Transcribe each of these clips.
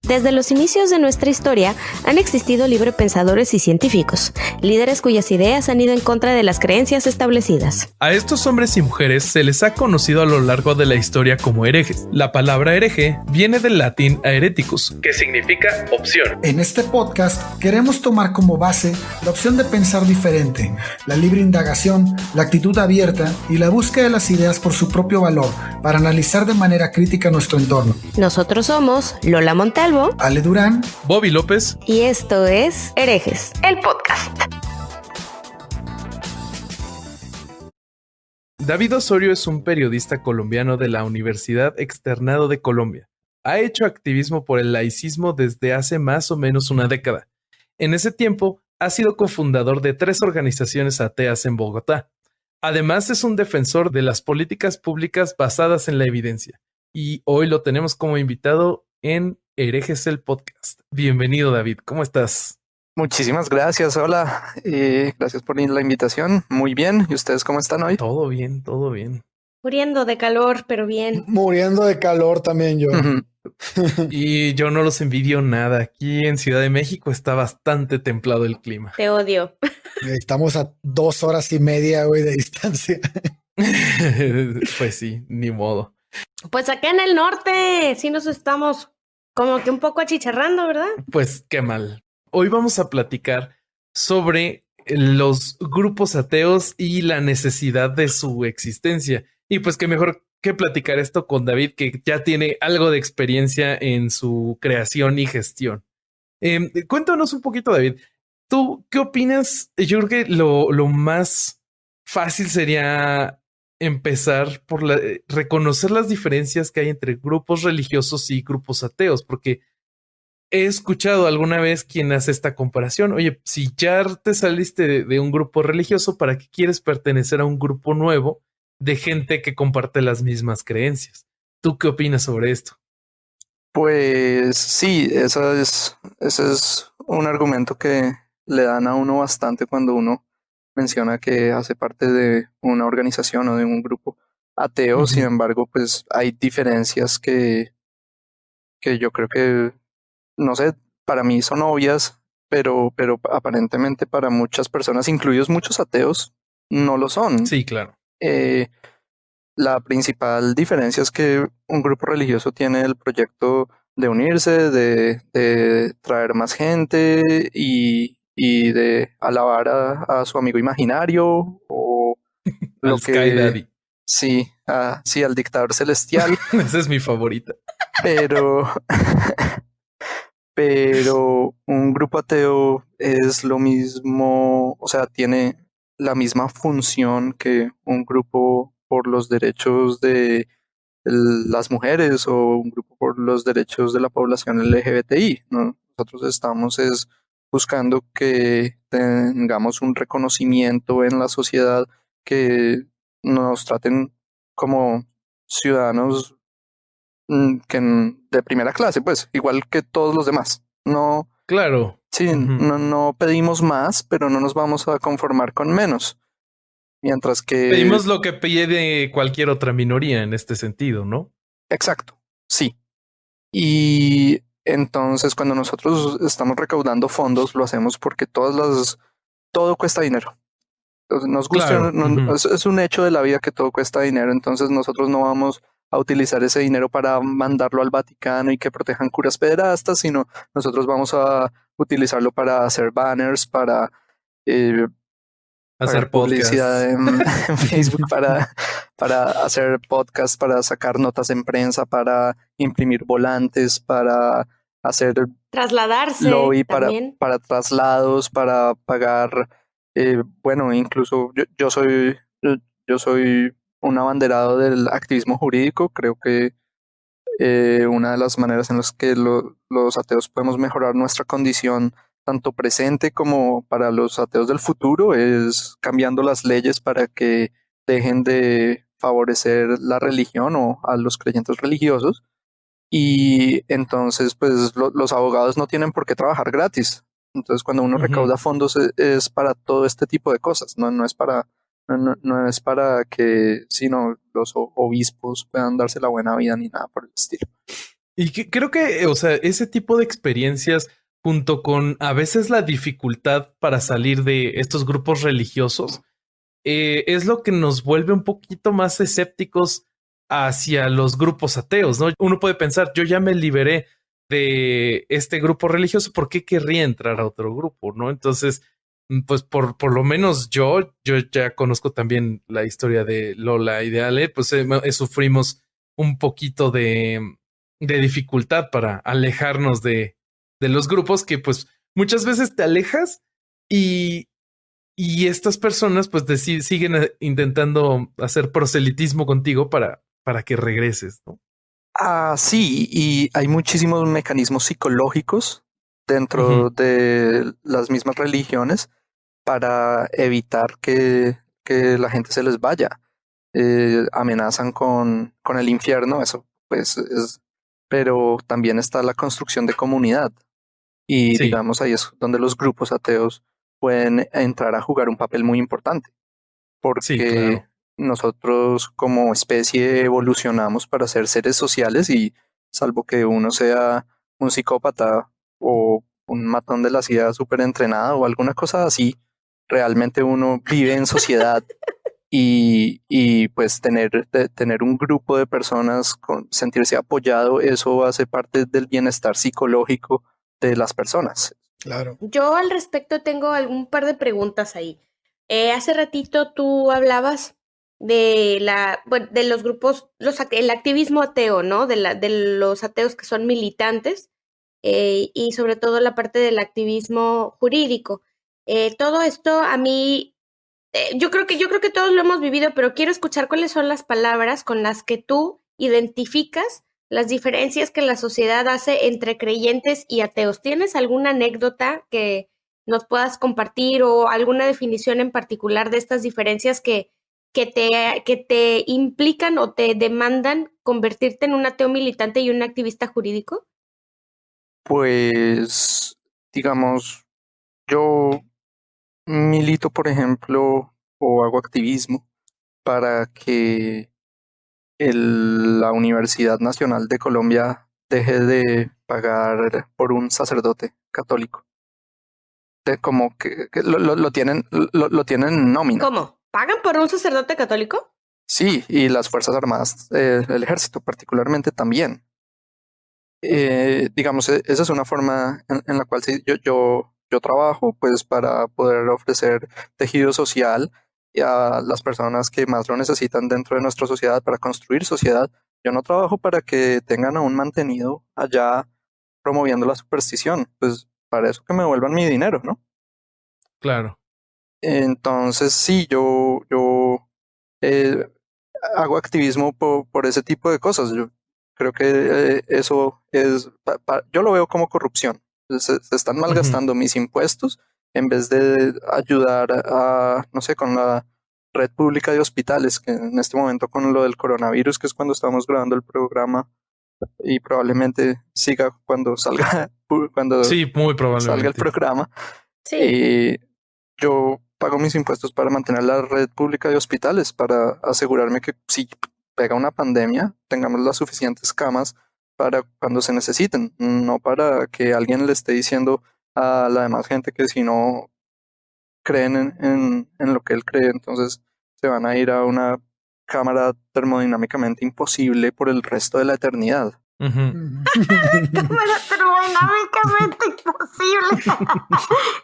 Desde los inicios de nuestra historia han existido librepensadores y científicos, líderes cuyas ideas han ido en contra de las creencias establecidas. A estos hombres y mujeres se les ha conocido a lo largo de la historia como herejes. La palabra hereje viene del latín aereticus, que significa opción. En este podcast queremos tomar como base la opción de pensar diferente, la libre indagación, la actitud abierta y la búsqueda de las ideas por su propio valor para analizar de manera crítica nuestro entorno. Nosotros somos Lola Montalvo, Ale Durán, Bobby López, y esto es Herejes, el podcast. David Osorio es un periodista colombiano de la Universidad Externado de Colombia. Ha hecho activismo por el laicismo desde hace más o menos una década. En ese tiempo, ha sido cofundador de 3 organizaciones ateas en Bogotá. Además, es un defensor de las políticas públicas basadas en la evidencia. Y hoy lo tenemos como invitado en Herejes el podcast. Bienvenido, David. ¿Cómo estás? Muchísimas gracias. Hola. Gracias por la invitación. Muy bien. ¿Y ustedes cómo están hoy? Todo bien, todo bien. Muriendo de calor, pero bien. Muriendo de calor también yo. Y yo no los envidio nada. Aquí en Ciudad de México está bastante templado el clima. Te odio. Estamos a 2 horas y media, güey, de distancia. Pues sí, ni modo. Pues acá en el norte sí nos estamos como que un poco achicharrando, ¿verdad? Pues qué mal. Hoy vamos a platicar sobre los grupos ateos y la necesidad de su existencia. Y pues qué mejor que platicar esto con David, que ya tiene algo de experiencia en su creación y gestión. Cuéntanos un poquito, David. ¿Tú qué opinas? Yo creo que lo más fácil sería empezar por reconocer las diferencias que hay entre grupos religiosos y grupos ateos, porque he escuchado alguna vez quien hace esta comparación. Oye, si ya te saliste de un grupo religioso, ¿para qué quieres pertenecer a un grupo nuevo de gente que comparte las mismas creencias? ¿Tú qué opinas sobre esto? Pues sí, ese es un argumento que le dan a uno bastante cuando uno menciona que hace parte de una organización o de un grupo ateo. Sin embargo, pues hay diferencias que yo creo que, no sé, para mí son obvias, pero aparentemente para muchas personas, incluidos muchos ateos, no lo son. Sí, claro. La principal diferencia es que un grupo religioso tiene el proyecto de unirse, de traer más gente y de alabar a su amigo imaginario o lo Al Sky Daddy. que sí, al dictador celestial. Esa es mi favorita. Pero, pero un grupo ateo es lo mismo, o sea, tiene la misma función que un grupo por los derechos de las mujeres o un grupo por los derechos de la población LGBTI, ¿no? Nosotros estamos buscando que tengamos un reconocimiento en la sociedad, que nos traten como ciudadanos de primera clase, pues, igual que todos los demás. No, Claro. sí, no pedimos más, pero no nos vamos a conformar con menos. Mientras que... Pedimos lo que pide cualquier otra minoría en este sentido, ¿no? Exacto, sí. Y entonces cuando nosotros estamos recaudando fondos, lo hacemos porque todo cuesta dinero. Nos gusta, Claro. es un hecho de la vida que todo cuesta dinero, entonces nosotros no vamos a utilizar ese dinero para mandarlo al Vaticano y que protejan curas pederastas, sino nosotros vamos a utilizarlo para hacer banners, para Hacer publicidad podcast. en Facebook, para hacer podcast, para sacar notas en prensa, para imprimir volantes, para hacer Trasladarse lobby, también. para traslados, para pagar, bueno, incluso yo soy un abanderado del activismo jurídico. Creo que una de las maneras en las que los ateos podemos mejorar nuestra condición, tanto presente como para los ateos del futuro, es cambiando las leyes para que dejen de favorecer la religión o a los creyentes religiosos. Y entonces, pues los abogados no tienen por qué trabajar gratis. Entonces, cuando uno recauda fondos es para todo este tipo de cosas, no es para, no es para que sino los obispos puedan darse la buena vida ni nada por el estilo. Y creo que, o sea, ese tipo de experiencias, junto con a veces la dificultad para salir de estos grupos religiosos, es lo que nos vuelve un poquito más escépticos hacia los grupos ateos, ¿no? Uno puede pensar, yo ya me liberé de este grupo religioso, ¿por qué querría entrar a otro grupo, no? Entonces, pues por lo menos yo ya conozco también la historia de Lola y de Ale, pues sufrimos un poquito de dificultad para alejarnos de los grupos que pues muchas veces te alejas y, y estas personas pues siguen intentando hacer proselitismo contigo para que regreses, ¿no? Ah, sí, y hay muchísimos mecanismos psicológicos dentro Ujú. de las mismas religiones para evitar que la gente se les vaya. Amenazan con el infierno, eso pues es, pero también está la construcción de comunidad y Sí, digamos ahí es donde los grupos ateos pueden entrar a jugar un papel muy importante sí, porque claro. nosotros como especie evolucionamos para ser seres sociales y salvo que uno sea un psicópata o un matón de la CIA súper entrenado o alguna cosa así, realmente uno vive en sociedad y pues tener un grupo de personas, sentirse apoyado, eso hace parte del bienestar psicológico de las personas. Claro. Yo al respecto tengo algún par de preguntas ahí. Hace ratito tú hablabas bueno, de los grupos, el activismo ateo, ¿no? De los ateos que son militantes y sobre todo la parte del activismo jurídico. Todo esto a mí, yo creo que todos lo hemos vivido, pero quiero escuchar cuáles son las palabras con las que tú identificas las diferencias que la sociedad hace entre creyentes y ateos. ¿Tienes alguna anécdota que nos puedas compartir o alguna definición en particular de estas diferencias que te implican o te demandan convertirte en un ateo militante y un activista jurídico? Pues, digamos, yo milito, por ejemplo, o hago activismo para que la Universidad Nacional de Colombia deje de pagar por un sacerdote católico. Como que lo tienen, lo tienen en nómina. ¿Cómo? ¿Pagan por un sacerdote católico? Sí, y las Fuerzas Armadas, el ejército particularmente también. Digamos, esa es una forma en la cual sí, yo trabajo pues para poder ofrecer tejido social y a las personas que más lo necesitan dentro de nuestra sociedad para construir sociedad. Yo no trabajo para que tengan a un mantenido allá promoviendo la superstición, pues para eso que me vuelvan mi dinero, ¿no? Claro. Entonces sí, yo eh, hago activismo por ese tipo de cosas. Yo creo que eso es, yo lo veo como corrupción. Se están Ujú. malgastando mis impuestos en vez de ayudar no sé, con la red pública de hospitales, que en este momento con lo del coronavirus, que es cuando estamos grabando el programa y probablemente siga cuando salga, cuando Sí, muy salga el probablemente. programa. Sí. eh, yo pago mis impuestos para mantener la red pública de hospitales, para asegurarme que si pega una pandemia, tengamos las suficientes camas para cuando se necesiten, no para que alguien le esté diciendo a la demás gente que si no creen en lo que él cree, entonces se van a ir a una cámara termodinámicamente imposible por el resto de la eternidad. Ujú. Cámara termodinámicamente imposible.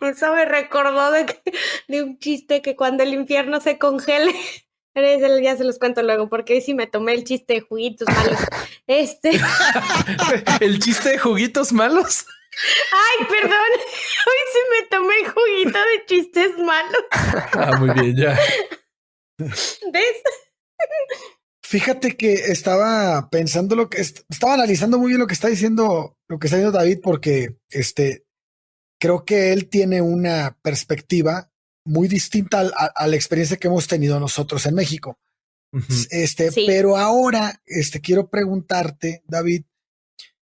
Eso me recordó de un chiste que cuando el infierno se congele. Pero ese ya se los cuento luego, porque hoy sí me tomé el chiste de juguitos malos. El chiste de juguitos malos. Ay, perdón. Hoy sí me tomé el juguito de chistes malos. Ah, muy bien, ya. ¿Ves? Fíjate que estaba pensando estaba analizando muy bien lo que está diciendo, David, porque creo que él tiene una perspectiva muy distinta a la experiencia que hemos tenido nosotros en México. Ujú. Sí. Pero ahora, quiero preguntarte, David,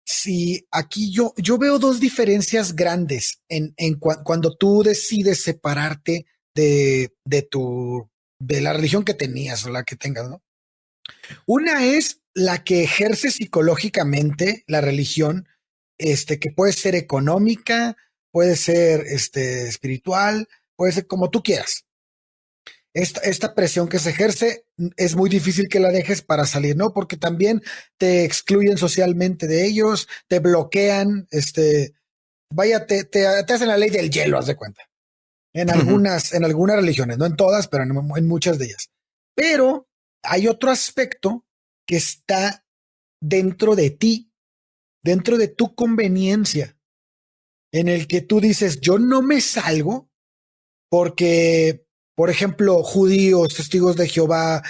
si aquí yo veo dos diferencias grandes cuando tú decides separarte de la religión que tenías o la que tengas, ¿no? Una es la que ejerce psicológicamente la religión, que puede ser económica, puede ser espiritual, puede ser como tú quieras. Esta presión que se ejerce es muy difícil que la dejes para salir, ¿no? Porque también te excluyen socialmente de ellos, te bloquean, vaya, te hacen la ley del hielo, haz de cuenta. En algunas religiones, no en todas, pero en muchas de ellas. Pero hay otro aspecto que está dentro de ti, dentro de tu conveniencia, en el que tú dices, yo no me salgo porque, por ejemplo, judíos, testigos de Jehová,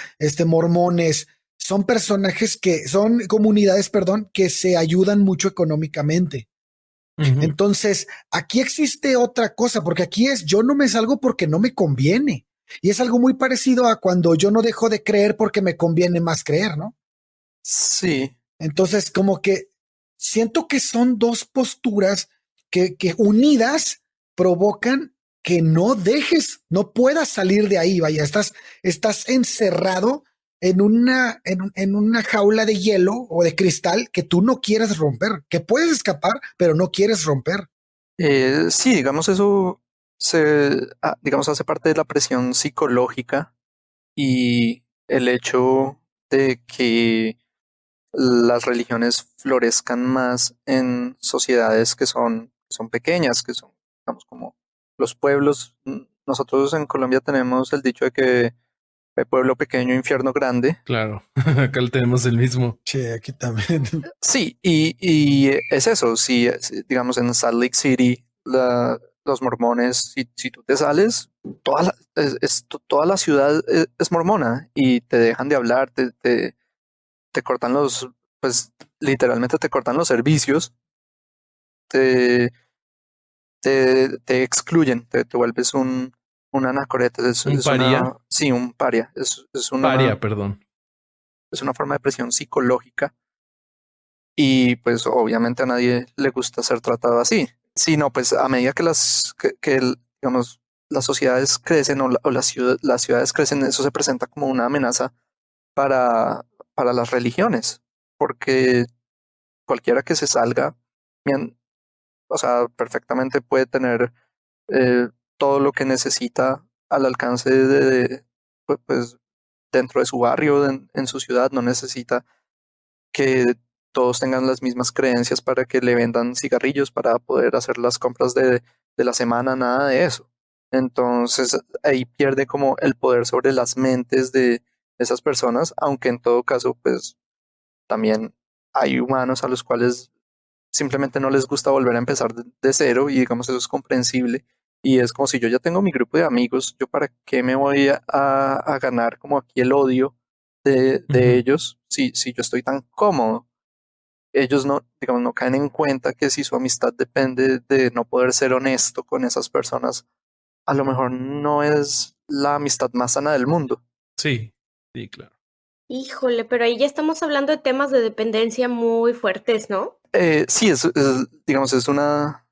mormones, son personajes son comunidades, perdón, que se ayudan mucho económicamente. Entonces, aquí existe otra cosa, porque aquí yo no me salgo porque no me conviene. Y es algo muy parecido a cuando yo no dejo de creer porque me conviene más creer, ¿no? Sí. Entonces, como que siento que son dos posturas que unidas provocan que no puedas salir de ahí, vaya, estás encerrado en una jaula de hielo o de cristal que tú no quieres romper, que puedes escapar, pero no quieres romper. Sí, digamos, eso digamos, hace parte de la presión psicológica y el hecho de que las religiones florezcan más en sociedades que son pequeñas, que son, digamos, como los pueblos. Nosotros en Colombia tenemos el dicho de que hay pueblo pequeño, infierno grande. Claro, acá tenemos el mismo. Sí, aquí también. Sí, y es eso, digamos en Salt Lake City, los mormones, si tú te sales, toda la ciudad es mormona y te dejan de hablar, te cortan pues literalmente te cortan los servicios, te, te excluyen, te vuelves un anacoreta, ¿Un paria? Sí, un paria, Paria, perdón. es una forma de presión psicológica y pues obviamente a nadie le gusta ser tratado así. Sí, no, pues a medida que digamos, las sociedades crecen o las ciudades crecen, eso se presenta como una amenaza para, para las religiones, porque cualquiera que se salga, bien, o sea, perfectamente puede tener eh, todo lo que necesita al alcance pues, dentro de su barrio, en su ciudad, no necesita que todos tengan las mismas creencias para que le vendan cigarrillos para poder hacer las compras de la semana, nada de eso. Entonces ahí pierde como el poder sobre las mentes de esas personas, aunque en todo caso, pues también hay humanos a los cuales simplemente no les gusta volver a empezar de cero y digamos eso es comprensible. Y es como si yo ya tengo mi grupo de amigos, ¿yo para qué me voy a ganar como aquí el odio de ellos si yo estoy tan cómodo? Ellos no, digamos, no caen en cuenta que si su amistad depende de no poder ser honesto con esas personas, a lo mejor no es la amistad más sana del mundo. Sí, sí, claro. Híjole, pero ahí ya estamos hablando de temas de dependencia muy fuertes, ¿no? Sí, digamos, es una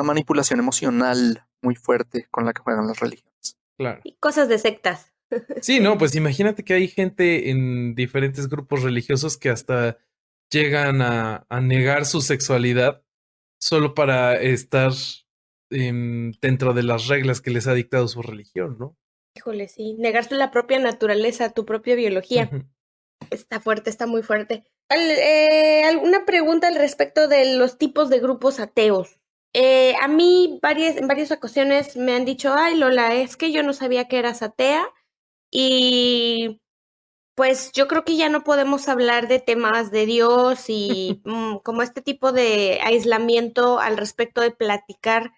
manipulación emocional muy fuerte con la que juegan las religiones. Claro. Y cosas de sectas. Sí, no, pues imagínate que hay gente en diferentes grupos religiosos que hasta llegan a negar su sexualidad solo para estar dentro de las reglas que les ha dictado su religión, ¿no? Híjole, sí. Negarse la propia naturaleza, tu propia biología. Ujú. Está fuerte, está muy fuerte. ¿Alguna pregunta al respecto de los tipos de grupos ateos? A mí en varias ocasiones me han dicho, ay Lola, es que yo no sabía que eras atea y pues yo creo que ya no podemos hablar de temas de Dios y como este tipo de aislamiento al respecto de platicar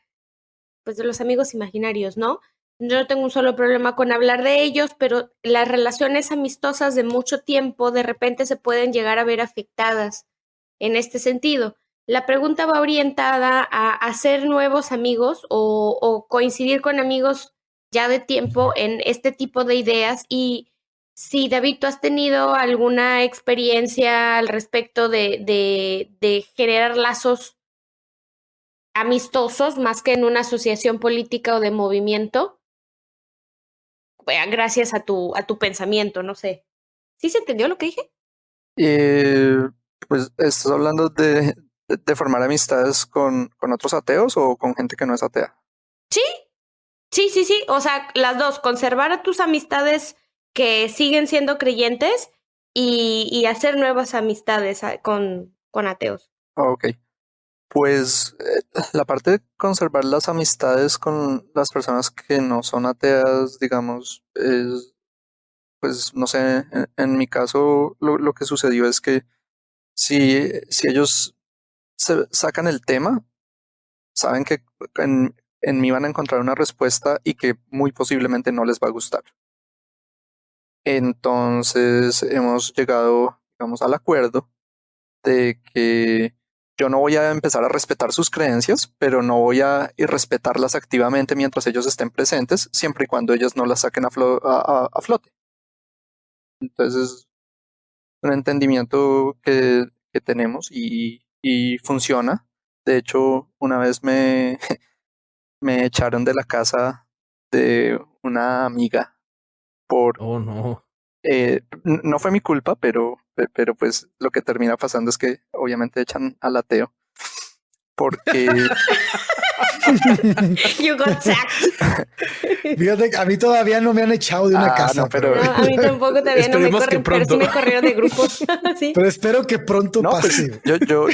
pues de los amigos imaginarios, ¿no? Yo no tengo un solo problema con hablar de ellos, pero las relaciones amistosas de mucho tiempo de repente se pueden llegar a ver afectadas en este sentido. La pregunta va orientada a hacer nuevos amigos o coincidir con amigos ya de tiempo en este tipo de ideas y si David, ¿tú has tenido alguna experiencia al respecto de generar lazos amistosos más que en una asociación política o de movimiento? Gracias a tu pensamiento, no sé. ¿Sí se entendió lo que dije? Eh, pues estás hablando de formar amistades con otros ateos o con gente que no es atea. Sí, sí. O sea, las dos, conservar a tus amistades que siguen siendo creyentes y hacer nuevas amistades con ateos. Ok. Pues la parte de conservar las amistades con las personas que no son ateas, digamos, es, pues no sé, en mi caso lo que sucedió es que si ellos se sacan el tema, saben que en mí van a encontrar una respuesta y que muy posiblemente no les va a gustar. Entonces hemos llegado, digamos, al acuerdo de que yo no voy a empezar a respetar sus creencias, pero no voy a irrespetarlas activamente mientras ellos estén presentes, siempre y cuando ellos no las saquen a flote. Entonces es un entendimiento que tenemos y funciona. De hecho, una vez me echaron de la casa de una amiga por Oh, no. no fue mi culpa, pero pues lo que termina pasando es que obviamente echan al ateo porque You got sacked. Fíjate, a mí todavía no me han echado de una casa, no, pero No, a mí tampoco todavía no me Esperemos que corren, pero sí pronto. me corrieron de grupos. Sí. pero espero que pronto no, pase. pues yo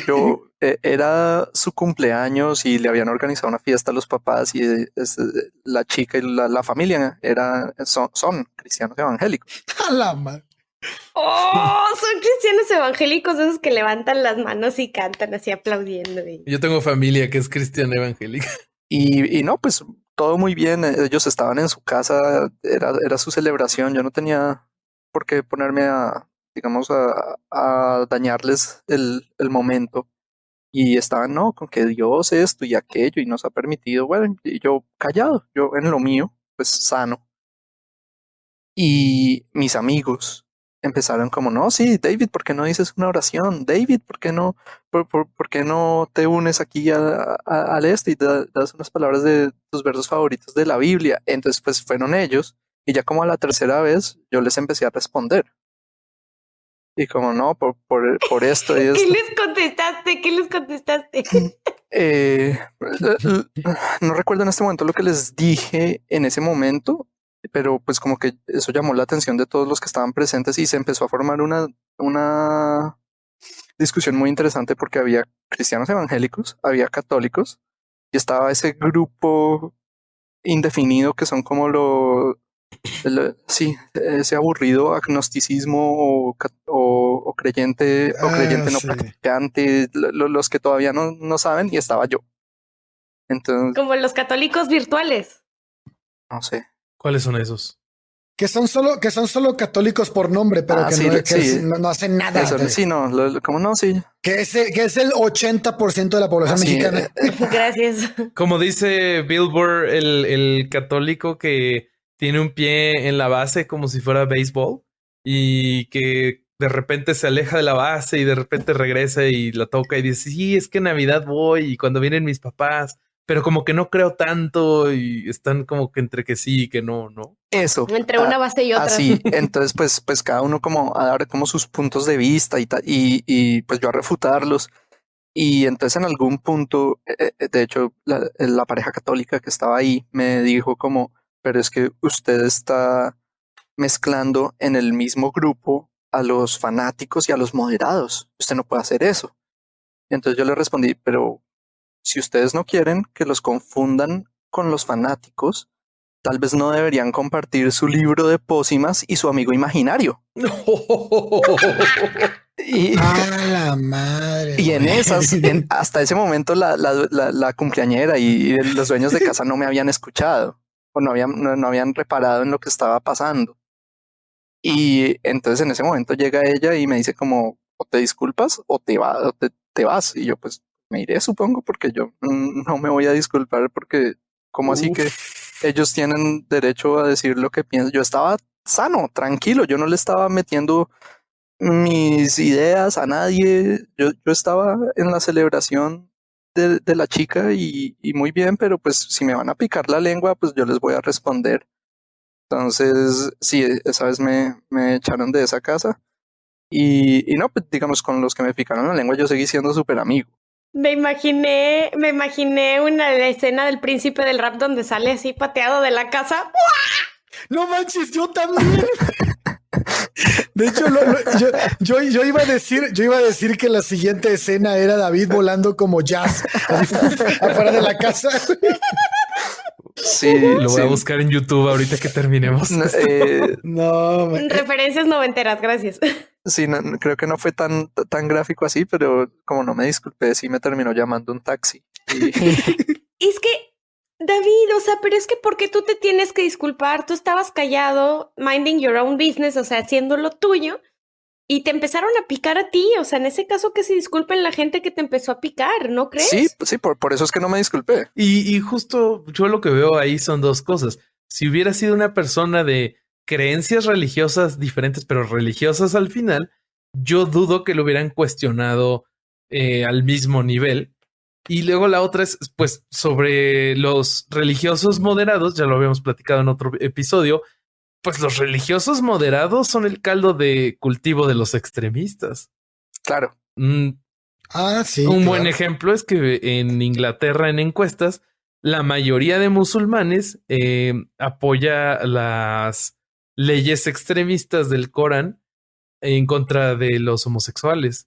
era su cumpleaños y le habían organizado una fiesta a los papás y la chica y la familia son cristianos evangélicos. A la madre. Oh, son cristianos evangélicos, esos que levantan las manos y cantan así aplaudiendo. Yo tengo familia que es cristiana evangélica. Y no, pues todo muy bien. Ellos estaban en su casa, era su celebración. Yo no tenía por qué ponerme digamos, a dañarles el momento. Y estaban, no, con que Dios esto y aquello y nos ha permitido. Bueno, y yo callado, yo en lo mío, pues sano. Y mis amigos empezaron como, no, sí, David, ¿por qué no dices una oración? David, ¿por qué no, por qué no te unes aquí al este y das unas palabras de tus versos favoritos de la Biblia? Entonces, pues fueron ellos y ya como a la tercera vez yo les empecé a responder. Y como, no, por esto y ¿Qué esto. les contestaste? ¿Qué les contestaste? Eh, no recuerdo en este momento lo que les dije en ese momento, pero pues como que eso llamó la atención de todos los que estaban presentes y se empezó a formar una discusión muy interesante porque había cristianos evangélicos, había católicos y estaba ese grupo indefinido que son como sí, ese aburrido agnosticismo o creyente no Sí. practicante, los que todavía no saben, y estaba yo. Entonces, Como los católicos virtuales. no sé. ¿Cuáles son esos? Que son solo católicos por nombre, pero que, Sí, no, sí, no hacen nada. eso, sí, no, como no, sí. Que es el 80% de la población Sí, mexicana. Gracias. Como dice Billboard, el católico que tiene un pie en la base como si fuera béisbol y que de repente se aleja de la base y de repente regresa y la toca y dice, sí, es que en Navidad voy y cuando vienen mis papás, pero como que no creo tanto y están como que entre que sí y que no, ¿no? eso. Entre una base y otra. Así, entonces pues cada uno como a dar como sus puntos de vista y pues yo a refutarlos. Y entonces en algún punto, de hecho, la pareja católica que estaba ahí me dijo como, pero es que usted está mezclando en el mismo grupo a los fanáticos y a los moderados. Usted no puede hacer eso. Y entonces yo le respondí, pero si ustedes no quieren que los confundan con los fanáticos, tal vez no deberían compartir su libro de pócimas y su amigo imaginario. Y, A la madre. y en güey. esas, hasta ese momento, la cumpleañera y los dueños de casa no me habían escuchado o no habían reparado en lo que estaba pasando. Y entonces en ese momento llega ella y me dice como, o te disculpas o te vas. Y yo pues me iré, supongo, porque yo no me voy a disculpar porque como así que ellos tienen derecho a decir lo que piensan. Yo estaba sano, tranquilo, yo no le estaba metiendo mis ideas a nadie. Yo estaba en la celebración de la chica y muy bien, pero pues si me van a picar la lengua, pues yo les voy a responder. Entonces, sí, esa vez me echaron de esa casa Y no, pues digamos, con los que me picaron la lengua yo seguí siendo súper amigo. Me imaginé la escena del príncipe del rap donde sale así pateado de la casa. No manches, yo también. De hecho, yo iba a decir que la siguiente escena era David volando como jazz así, afuera de la casa. Sí, Lo voy a buscar en YouTube ahorita que terminemos. No, Referencias noventeras, gracias. Sí, creo que no fue tan gráfico así, pero como no me disculpé, sí me terminó llamando un taxi. Es que, David, o sea, pero es que ¿por qué tú te tienes que disculpar? Tú estabas callado, minding your own business, o sea, haciendo lo tuyo, y te empezaron a picar a ti. O sea, en ese caso que se disculpen la gente que te empezó a picar, ¿no crees? Sí, por eso es que no me disculpé. Y justo yo lo que veo ahí son dos cosas. Si hubiera sido una persona de creencias religiosas diferentes, pero religiosas al final, yo dudo que lo hubieran cuestionado al mismo nivel. Y luego la otra es, pues, sobre los religiosos moderados, ya lo habíamos platicado en otro episodio, pues los religiosos moderados son el caldo de cultivo de los extremistas. Claro. Sí. Un buen ejemplo es que en Inglaterra, en encuestas, la mayoría de musulmanes apoya las leyes extremistas del Corán en contra de los homosexuales.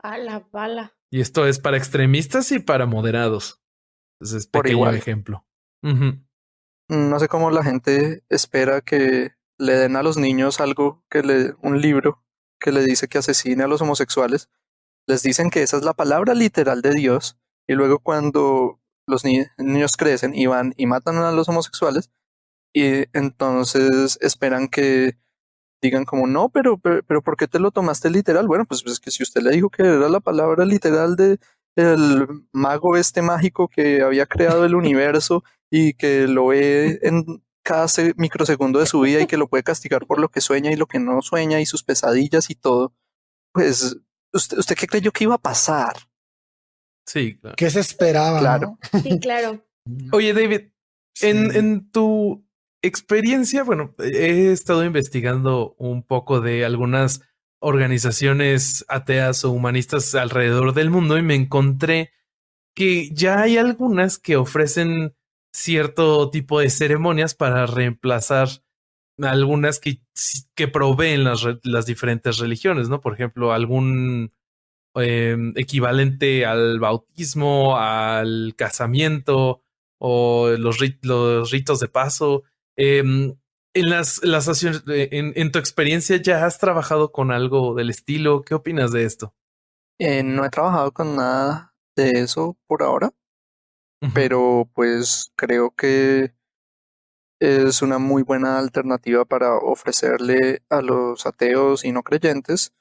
A la bala. Y esto es para extremistas y para moderados. Entonces, Por pequeño igual. ejemplo. Uh-huh. No sé cómo la gente espera que le den a los niños un libro que le dice que asesine a los homosexuales. Les dicen que esa es la palabra literal de Dios. Y luego cuando los niños crecen y van y matan a los homosexuales, y entonces esperan que digan como, no, pero ¿por qué te lo tomaste literal? Bueno, pues es que si usted le dijo que era la palabra literal del mago mágico que había creado el universo y que lo ve en cada microsegundo de su vida y que lo puede castigar por lo que sueña y lo que no sueña y sus pesadillas y todo, pues, ¿usted qué creyó que iba a pasar? Sí, claro. ¿Qué se esperaba? Claro. ¿no? Sí, claro. Oye, David, Sí. en tu experiencia, bueno, he estado investigando un poco de algunas organizaciones ateas o humanistas alrededor del mundo y me encontré que ya hay algunas que ofrecen cierto tipo de ceremonias para reemplazar algunas que proveen las diferentes religiones, ¿no? Por ejemplo, algún equivalente al bautismo, al casamiento o los ritos de paso. En en tu experiencia, ¿ya has trabajado con algo del estilo? ¿Qué opinas de esto? No he trabajado con nada de eso por ahora, pero pues creo que es una muy buena alternativa para ofrecerle a los ateos y no creyentes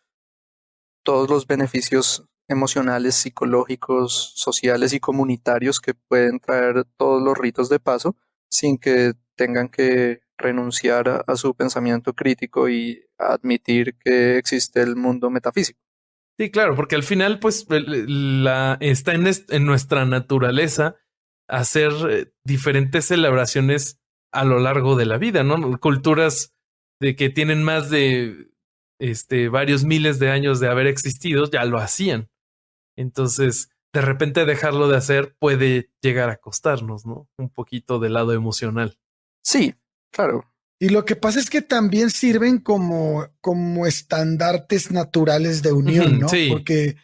todos los beneficios emocionales, psicológicos, sociales y comunitarios que pueden traer todos los ritos de paso sin que tengan que renunciar a su pensamiento crítico y admitir que existe el mundo metafísico. Sí, claro, porque al final, pues, está en nuestra naturaleza hacer diferentes celebraciones a lo largo de la vida, ¿no? Culturas de que tienen más de varios miles de años de haber existido ya lo hacían. Entonces, de repente dejarlo de hacer puede llegar a costarnos, ¿no? Un poquito del lado emocional. Sí, claro. Y lo que pasa es que también sirven como estandartes naturales de unión, ¿no? Sí. Porque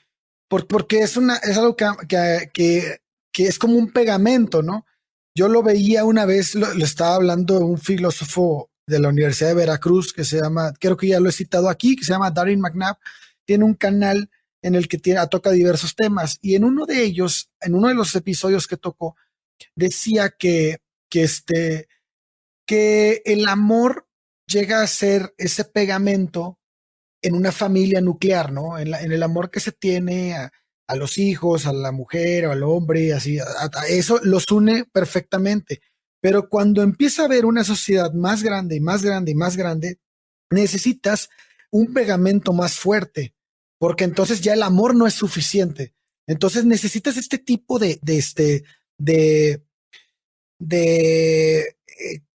es algo que es como un pegamento, ¿no? Yo lo veía una vez, lo estaba hablando un filósofo de la Universidad de Veracruz que se llama, creo que ya lo he citado aquí, que se llama Darren McNabb. Tiene un canal en el que toca diversos temas y en uno de ellos, en uno de los episodios que tocó, decía que el amor llega a ser ese pegamento en una familia nuclear, ¿no? En el amor que se tiene a los hijos, a la mujer o al hombre, así, a eso los une perfectamente. Pero cuando empieza a haber una sociedad más grande y más grande y más grande, necesitas un pegamento más fuerte, porque entonces ya el amor no es suficiente. Entonces necesitas este tipo de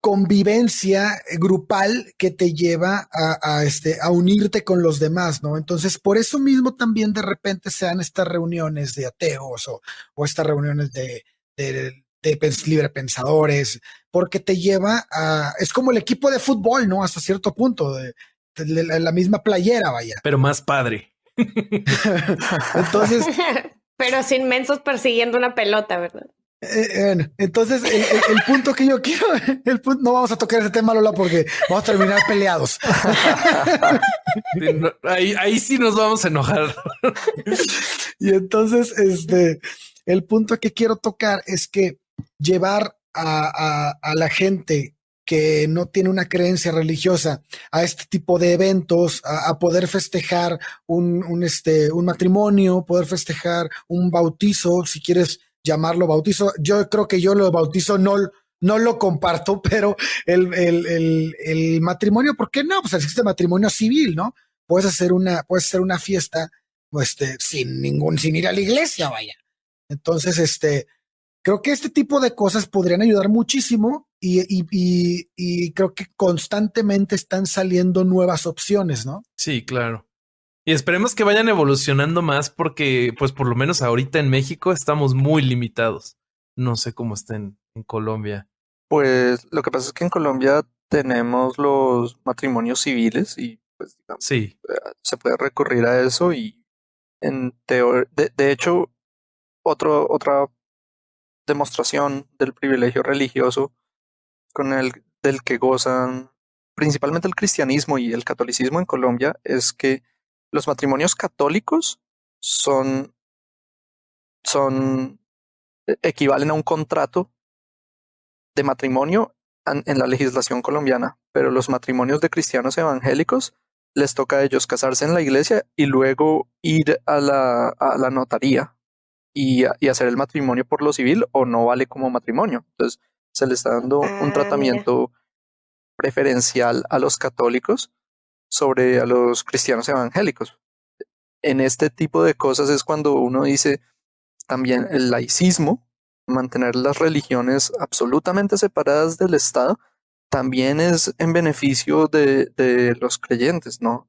convivencia grupal que te lleva a unirte con los demás, ¿no? Entonces, por eso mismo también de repente se dan estas reuniones de ateos o estas reuniones de libre pensadores, porque te lleva es como el equipo de fútbol, ¿no? Hasta cierto punto, de la misma playera, vaya. Pero más padre. Entonces, pero sin mensos persiguiendo una pelota, ¿verdad? Bueno, entonces el punto que yo quiero, no vamos a tocar ese tema, Lola, porque vamos a terminar peleados. Ahí sí nos vamos a enojar. Y entonces, el punto que quiero tocar es que llevar a la gente que no tiene una creencia religiosa a este tipo de eventos, a poder festejar un matrimonio, poder festejar un bautizo, si quieres llamarlo bautizo. Yo creo que yo lo bautizo no lo comparto, pero el matrimonio, ¿por qué no? Pues existe matrimonio civil, ¿no? Puedes hacer una fiesta, sin ir a la iglesia, vaya. Entonces, creo que este tipo de cosas podrían ayudar muchísimo y creo que constantemente están saliendo nuevas opciones, ¿no? Sí, claro. Y esperemos que vayan evolucionando más porque, pues por lo menos ahorita en México estamos muy limitados. No sé cómo está en Colombia. Pues lo que pasa es que en Colombia tenemos los matrimonios civiles y pues digamos, sí, se puede recurrir a eso y de hecho otra demostración del privilegio religioso del que gozan principalmente el cristianismo y el catolicismo en Colombia es que los matrimonios católicos equivalen a un contrato de matrimonio en la legislación colombiana, pero los matrimonios de cristianos evangélicos les toca a ellos casarse en la iglesia y luego ir a la notaría y hacer el matrimonio por lo civil o no vale como matrimonio. Entonces se le está dando un tratamiento preferencial a los católicos sobre a los cristianos evangélicos. En este tipo de cosas es cuando uno dice también el laicismo, mantener las religiones absolutamente separadas del Estado, también es en beneficio de los creyentes, no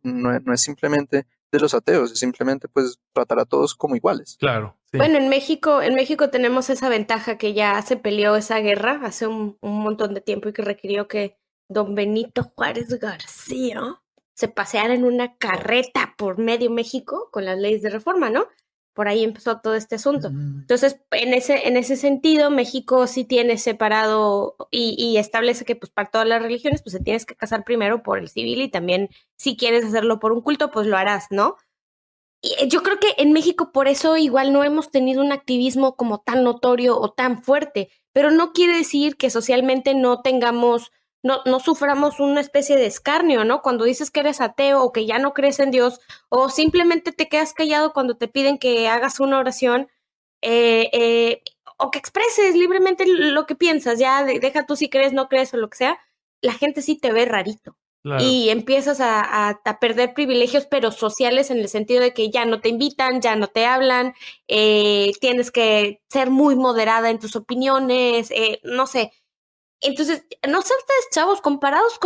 es simplemente de los ateos, es simplemente pues tratar a todos como iguales. Claro. Sí. Bueno, en México tenemos esa ventaja que ya se peleó esa guerra hace un montón de tiempo y que requirió que don Benito Juárez García se paseara en una carreta por medio México con las leyes de reforma, ¿no? Por ahí empezó todo este asunto. Entonces, en ese sentido, México sí tiene separado y establece que pues para todas las religiones pues se tienes que casar primero por el civil y también si quieres hacerlo por un culto pues lo harás, ¿no? Y yo creo que en México por eso igual no hemos tenido un activismo como tan notorio o tan fuerte, pero no quiere decir que socialmente no tengamos, no suframos una especie de escarnio, ¿no? Cuando dices que eres ateo o que ya no crees en Dios o simplemente te quedas callado cuando te piden que hagas una oración o que expreses libremente lo que piensas, ya deja tú si crees, no crees o lo que sea, la gente sí te ve rarito. Claro. Y empiezas a perder privilegios, pero sociales en el sentido de que ya no te invitan, ya no te hablan, tienes que ser muy moderada en tus opiniones, no sé. Entonces, no sé ustedes, chavos, comparados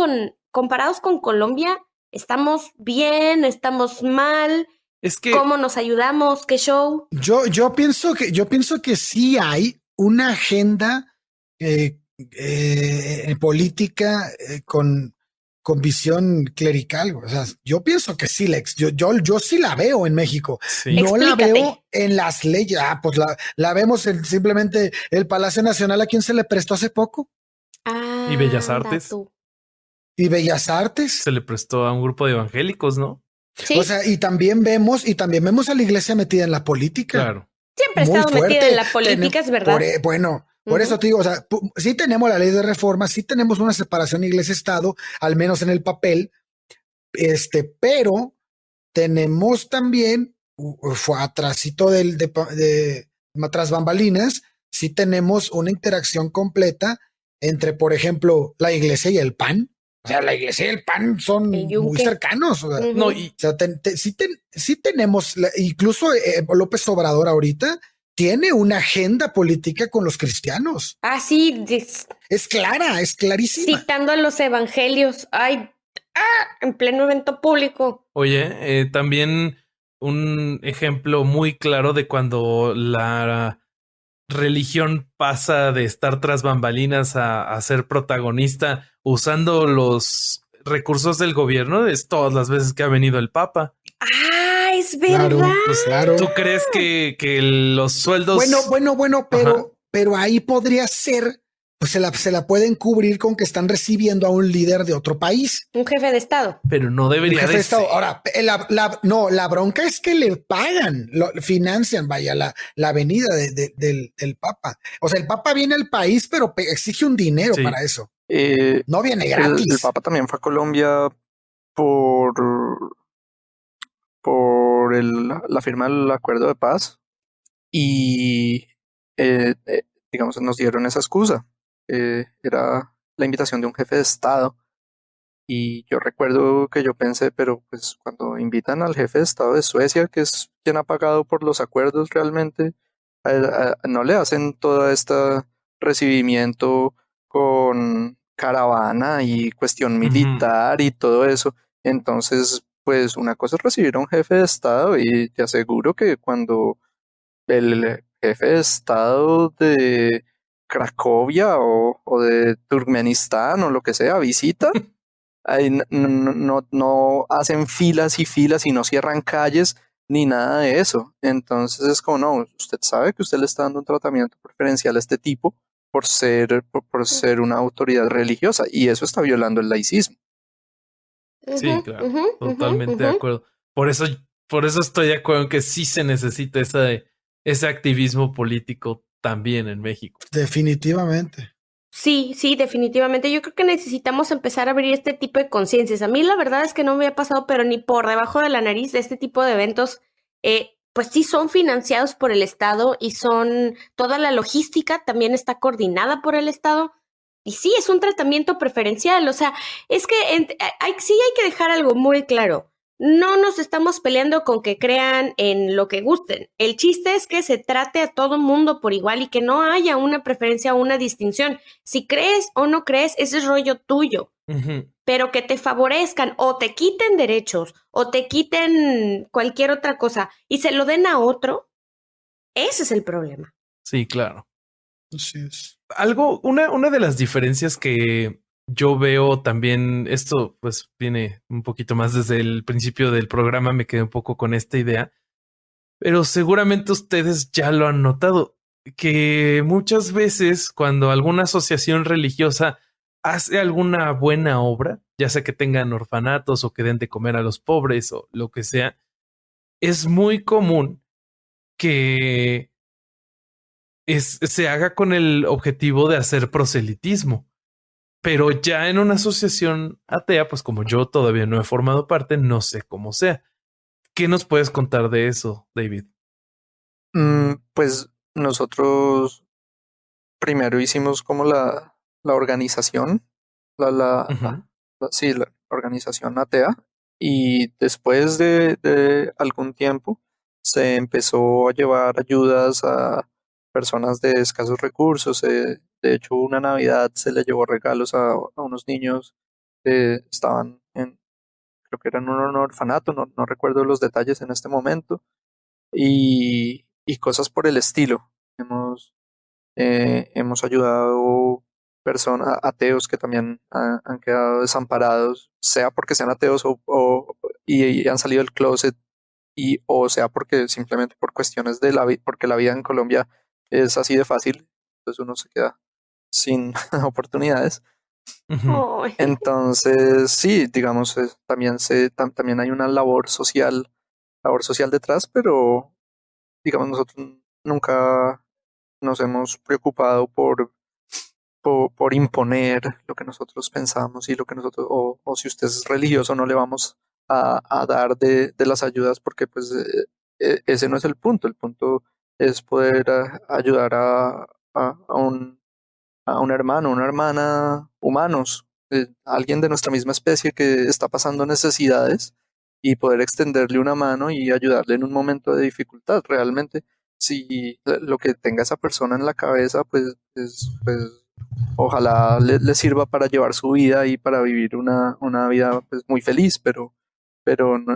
con Colombia, ¿estamos bien? ¿Estamos mal? Es que ¿cómo nos ayudamos? ¿Qué show? Yo pienso que sí hay una agenda política con visión clerical. O sea, yo pienso que sí, Lex. Yo sí la veo en México. Sí. No Explícate. la veo en las leyes. Pues la vemos simplemente el Palacio Nacional. ¿A quién se le prestó hace poco? Y Bellas Artes. Y Bellas Artes. Se le prestó a un grupo de evangélicos, ¿no? ¿Sí? O sea, y también vemos a la iglesia metida en la política. Claro. Siempre he estado metida en la política, es verdad. Por eso te digo, o sea, sí tenemos la ley de reforma, sí tenemos una separación iglesia-estado, al menos en el papel, pero tenemos también, fue atrásito tras bambalinas, sí tenemos una interacción completa entre, por ejemplo, la iglesia y el PAN. O sea, la iglesia y el PAN son muy cercanos. O sea, sí tenemos, incluso López Obrador ahorita tiene una agenda política con los cristianos. Ah, sí, Es clara, es clarísima. citando los evangelios. Ay, en pleno evento público. Oye, también un ejemplo muy claro de cuando la religión pasa de estar tras bambalinas a ser protagonista usando los recursos del gobierno es todas las veces que ha venido el Papa. Ah, es verdad. Claro. ¿Tú crees que los sueldos... Bueno, pero ahí podría ser, pues se la pueden cubrir con que están recibiendo a un líder de otro país. Un jefe de Estado. Pero no debería Un jefe de de Estado. ser. Ahora, la bronca es que le pagan, financian, vaya, la venida del Papa. O sea, el Papa viene al país, pero exige un dinero Sí. para eso. Eh, No viene gratis. el Papa también fue a Colombia por la firma del acuerdo de paz y digamos nos dieron esa excusa. Era la invitación de un jefe de Estado y yo recuerdo que yo pensé, pero pues cuando invitan al jefe de Estado de Suecia, que es quien ha pagado por los acuerdos realmente, no le hacen todo este recibimiento con caravana y cuestión militar y todo eso. Entonces, pues una cosa es recibir a un jefe de Estado y te aseguro que cuando el jefe de Estado de Cracovia o de Turkmenistán o lo que sea visita, ahí no hacen filas y filas y no cierran calles ni nada de eso. Entonces es como, no, usted sabe que usted le está dando un tratamiento preferencial a este tipo por ser una autoridad religiosa y eso está violando el laicismo. Sí, claro, totalmente de acuerdo. Por eso estoy de acuerdo en que sí se necesita ese activismo político también en México. Definitivamente. Sí, definitivamente. Yo creo que necesitamos empezar a abrir este tipo de conciencias. A mí la verdad es que no me ha pasado, pero ni por debajo de la nariz de este tipo de eventos, pues sí son financiados por el Estado y toda la logística también está coordinada por el Estado. Y sí, es un tratamiento preferencial. O sea, es que sí hay que dejar algo muy claro. No nos estamos peleando con que crean en lo que gusten. El chiste es que se trate a todo mundo por igual y que no haya una preferencia o una distinción. Si crees o no crees, ese es rollo tuyo. Pero que te favorezcan o te quiten derechos o te quiten cualquier otra cosa y se lo den a otro, ese es el problema. Sí, claro. Así es. Una de las diferencias que yo veo también, esto pues viene un poquito más desde el principio del programa, me quedé un poco con esta idea, pero seguramente ustedes ya lo han notado, que muchas veces cuando alguna asociación religiosa hace alguna buena obra, ya sea que tengan orfanatos o que den de comer a los pobres o lo que sea, es muy común que se haga con el objetivo de hacer proselitismo. Pero ya en una asociación atea, pues como yo todavía no he formado parte, no sé cómo sea. ¿Qué nos puedes contar de eso, David? Pues nosotros primero hicimos como la organización, sí, la organización atea, y después de algún tiempo se empezó a llevar ayudas a personas de escasos recursos. De hecho, una Navidad se le llevó regalos a unos niños que estaban creo que eran un orfanato, no recuerdo los detalles en este momento, y cosas por el estilo. Hemos ayudado personas, ateos que también han quedado desamparados, sea porque sean ateos y han salido del closet, o sea porque simplemente por cuestiones de la vida, porque la vida en Colombia es así de fácil, entonces uno se queda sin oportunidades. Entonces, sí, digamos, también hay una labor social detrás, pero digamos, nosotros nunca nos hemos preocupado por imponer lo que nosotros pensamos y lo que nosotros, o si usted es religioso, no le vamos a dar de las ayudas porque pues ese no es el punto es poder ayudar a un hermano, una hermana, humanos, alguien de nuestra misma especie que está pasando necesidades y poder extenderle una mano y ayudarle en un momento de dificultad. Realmente, si lo que tenga esa persona en la cabeza, pues ojalá le sirva para llevar su vida y para vivir una vida pues, muy feliz, pero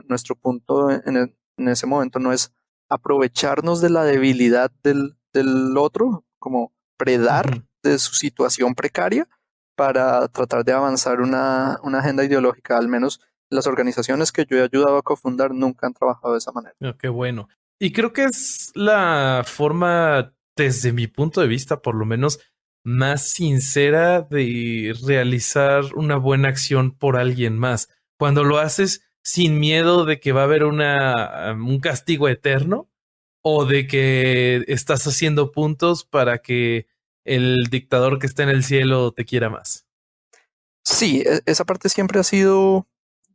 nuestro punto en ese momento no es aprovecharnos de la debilidad del otro, como predar Ujú. de su situación precaria para tratar de avanzar una agenda ideológica. Al menos las organizaciones que yo he ayudado a cofundar nunca han trabajado de esa manera. Qué bueno. Y creo que es la forma, desde mi punto de vista, por lo menos, más sincera de realizar una buena acción por alguien más. Cuando lo haces sin miedo de que va a haber un castigo eterno o de que estás haciendo puntos para que el dictador que está en el cielo te quiera más. Sí, esa parte siempre ha sido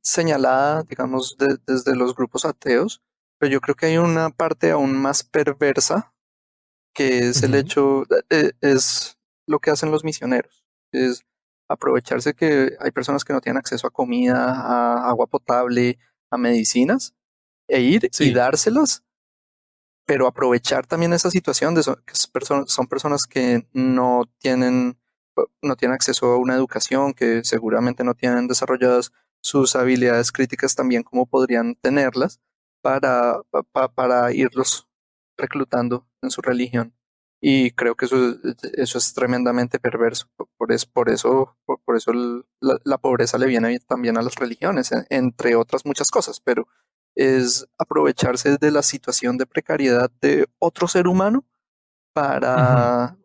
señalada, digamos, desde los grupos ateos, pero yo creo que hay una parte aún más perversa que es el Ujú. hecho, es lo que hacen los misioneros, es aprovecharse que hay personas que no tienen acceso a comida, a agua potable, a medicinas, e ir y Sí, dárselas, pero aprovechar también esa situación de que son personas que no tienen acceso a una educación, que seguramente no tienen desarrolladas sus habilidades críticas también como podrían tenerlas para irlos reclutando en su religión. Y creo que eso es tremendamente perverso. Por eso la pobreza le viene también a las religiones, entre otras muchas cosas, pero es aprovecharse de la situación de precariedad de otro ser humano ujú. para,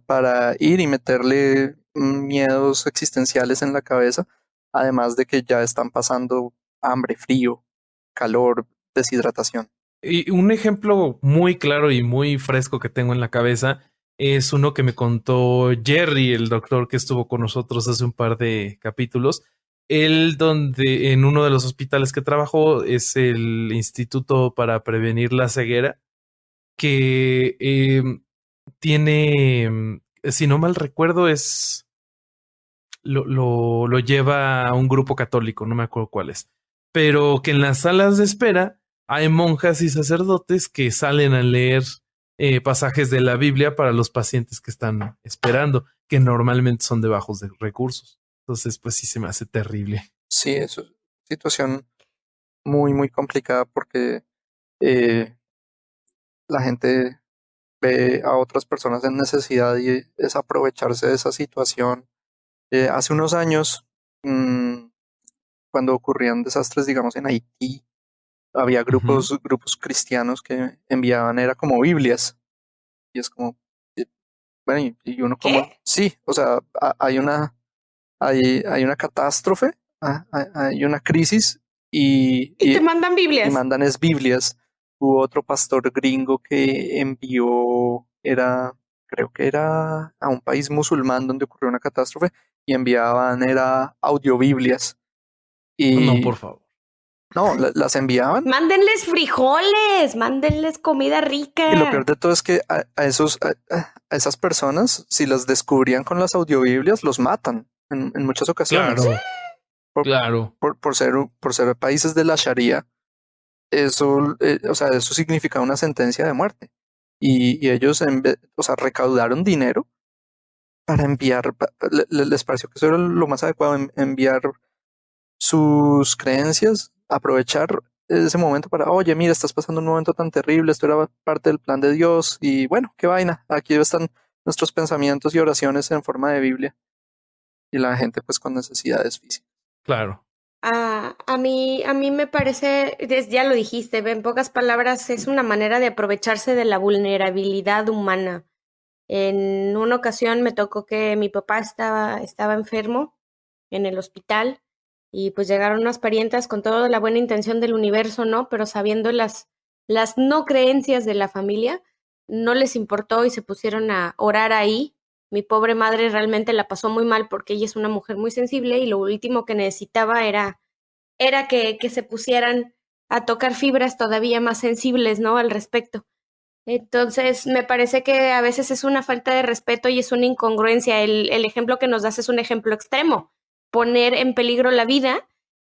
para ir y meterle miedos existenciales en la cabeza, además de que ya están pasando hambre, frío, calor, deshidratación. Y un ejemplo muy claro y muy fresco que tengo en la cabeza es uno que me contó Jerry, el doctor que estuvo con nosotros hace un par de capítulos. Él, donde en uno de los hospitales que trabajó, es el Instituto para Prevenir la Ceguera, que tiene, si no mal recuerdo, lo lleva a un grupo católico, no me acuerdo cuál es, pero que en las salas de espera hay monjas y sacerdotes que salen a leer pasajes de la Biblia para los pacientes que están esperando, que normalmente son de bajos de recursos. Entonces, pues sí se me hace terrible. Sí, eso es una situación muy, muy complicada porque eh, la gente ve a otras personas en necesidad y es aprovecharse de esa situación. Hace unos años, cuando ocurrían desastres, digamos, en Haití, había Ujú. grupos cristianos que enviaban, era como Biblias, y es como, eh, bueno, y uno ¿Qué? como, sí, o sea, hay una catástrofe, hay una crisis, Y te mandan y Biblias. mandan es Biblias. Hubo otro pastor gringo que envió, creo que era a un país musulmán donde ocurrió una catástrofe, y enviaban, era audiobiblias. No, por Y favor. no, las enviaban. Mándenles frijoles, mándenles comida Y lo peor rica. de todo es que a esas personas, si las descubrían con las audiobiblias, los matan en muchas ocasiones. Claro, Por, claro. por ser países de la Sharia, eso, o sea, eso significa una sentencia de muerte. Y ellos, o sea, recaudaron dinero para enviar, les pareció que eso era lo más adecuado, enviar sus creencias, aprovechar ese momento para, oye, mira, estás pasando un momento tan terrible, esto era parte del plan de Dios, y bueno, qué vaina, aquí están nuestros pensamientos y oraciones en forma de Biblia, y la gente pues con necesidades físicas. Claro. A mí me parece, ya lo dijiste, en pocas palabras, es una manera de aprovecharse de la vulnerabilidad humana. En una ocasión me tocó que mi papá estaba enfermo en el hospital y pues llegaron unas parientas con toda la buena intención del universo, ¿no? Pero sabiendo las no creencias de la familia, no les importó y se pusieron a orar ahí. Mi pobre madre realmente la pasó muy mal porque ella es una mujer muy sensible y lo último que necesitaba era que se pusieran a tocar fibras todavía más sensibles, ¿no? Al respecto. Entonces, me parece que a veces es una falta de respeto y es una incongruencia. El ejemplo que nos das es un ejemplo extremo. Poner en peligro la vida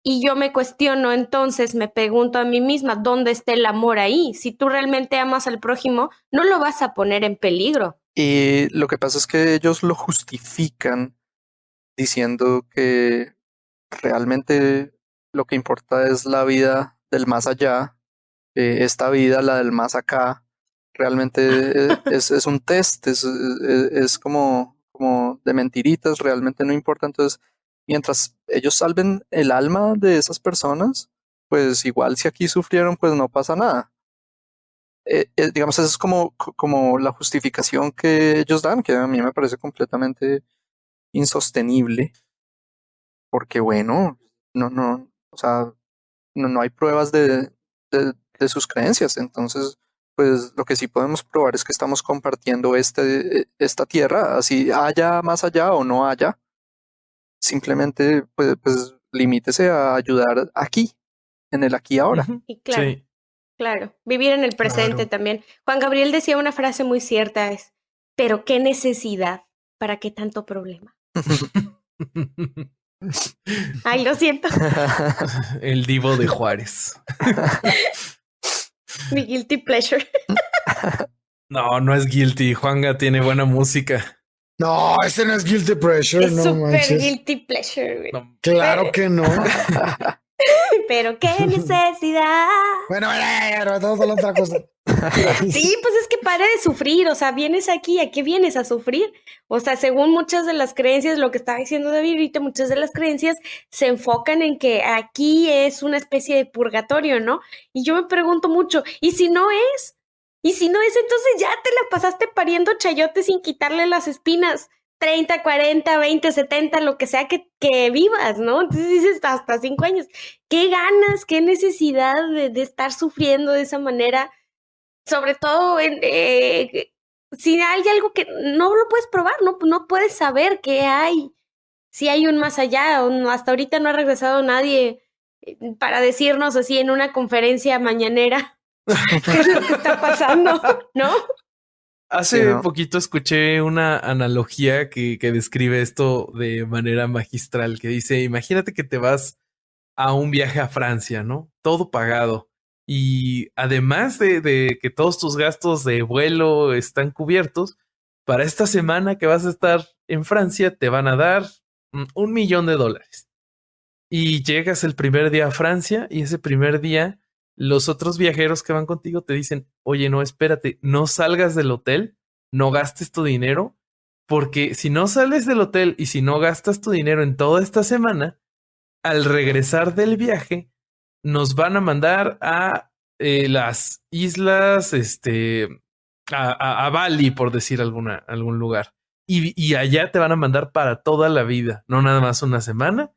Y yo me cuestiono, entonces me pregunto a mí misma, ¿dónde está el amor ahí? Si tú realmente amas al prójimo, no lo vas a poner en peligro. Y lo que pasa es que ellos lo justifican diciendo que realmente lo que importa es la vida del más allá, esta vida, la del más acá, realmente es un test, es como de mentiritas, realmente no importa. Entonces, mientras ellos salven el alma de esas personas, pues igual si aquí sufrieron, pues no pasa nada. Digamos, eso es como la justificación que ellos dan, que a mí me parece completamente insostenible, porque bueno, no, o sea, no hay pruebas de sus creencias. Entonces, pues lo que sí podemos probar es que estamos compartiendo esta tierra, así haya más allá o no haya. Simplemente, pues limítese a ayudar aquí, en el aquí y ahora. Ujú. Y claro, Sí. claro, vivir en el presente Claro. también. Juan Gabriel decía una frase muy cierta, pero qué necesidad, ¿para qué tanto problema? Ay, lo siento, El divo de Juárez. mi guilty pleasure. No, no es guilty. Juanga tiene buena música. No, ese no es guilty pressure, Es no súper manches. guilty pleasure, güey. No. Claro que no. Pero qué necesidad. Bueno, vamos a la otra cosa. Sí, pues es que pare de sufrir, o sea, vienes aquí, ¿a qué vienes a sufrir? O sea, según muchas de las creencias, lo que estaba diciendo David ahorita, muchas de las creencias se enfocan en que aquí es una especie de purgatorio, ¿no? Y yo me pregunto mucho, ¿y si no es? ¿Y si no es? Entonces ya te la pasaste pariendo chayote sin quitarle las espinas. 30, 40, 20, 70, lo que sea que vivas, ¿no? Entonces dices hasta 5 años. ¿Qué ganas, qué necesidad de estar sufriendo de esa manera? Sobre todo si hay algo que no lo puedes probar, no puedes saber qué hay, si hay un más allá, o hasta ahorita no ha regresado nadie para decirnos así en una conferencia mañanera qué es lo que está pasando, ¿no? Sí, Hace ¿no? poquito escuché una analogía que describe esto de manera magistral, que dice, imagínate que te vas a un viaje a Francia, ¿no? Todo pagado. Y además de que todos tus gastos de vuelo están cubiertos, para esta semana que vas a estar en Francia te van a dar $1,000,000. Y llegas el primer día a Francia y ese primer día los otros viajeros que van contigo te dicen, oye, no, espérate, no salgas del hotel, no gastes tu dinero, porque si no sales del hotel y si no gastas tu dinero en toda esta semana, al regresar del viaje, nos van a mandar a las islas, a Bali, por decir algún lugar. Y allá te van a mandar para toda la vida, no nada más una semana,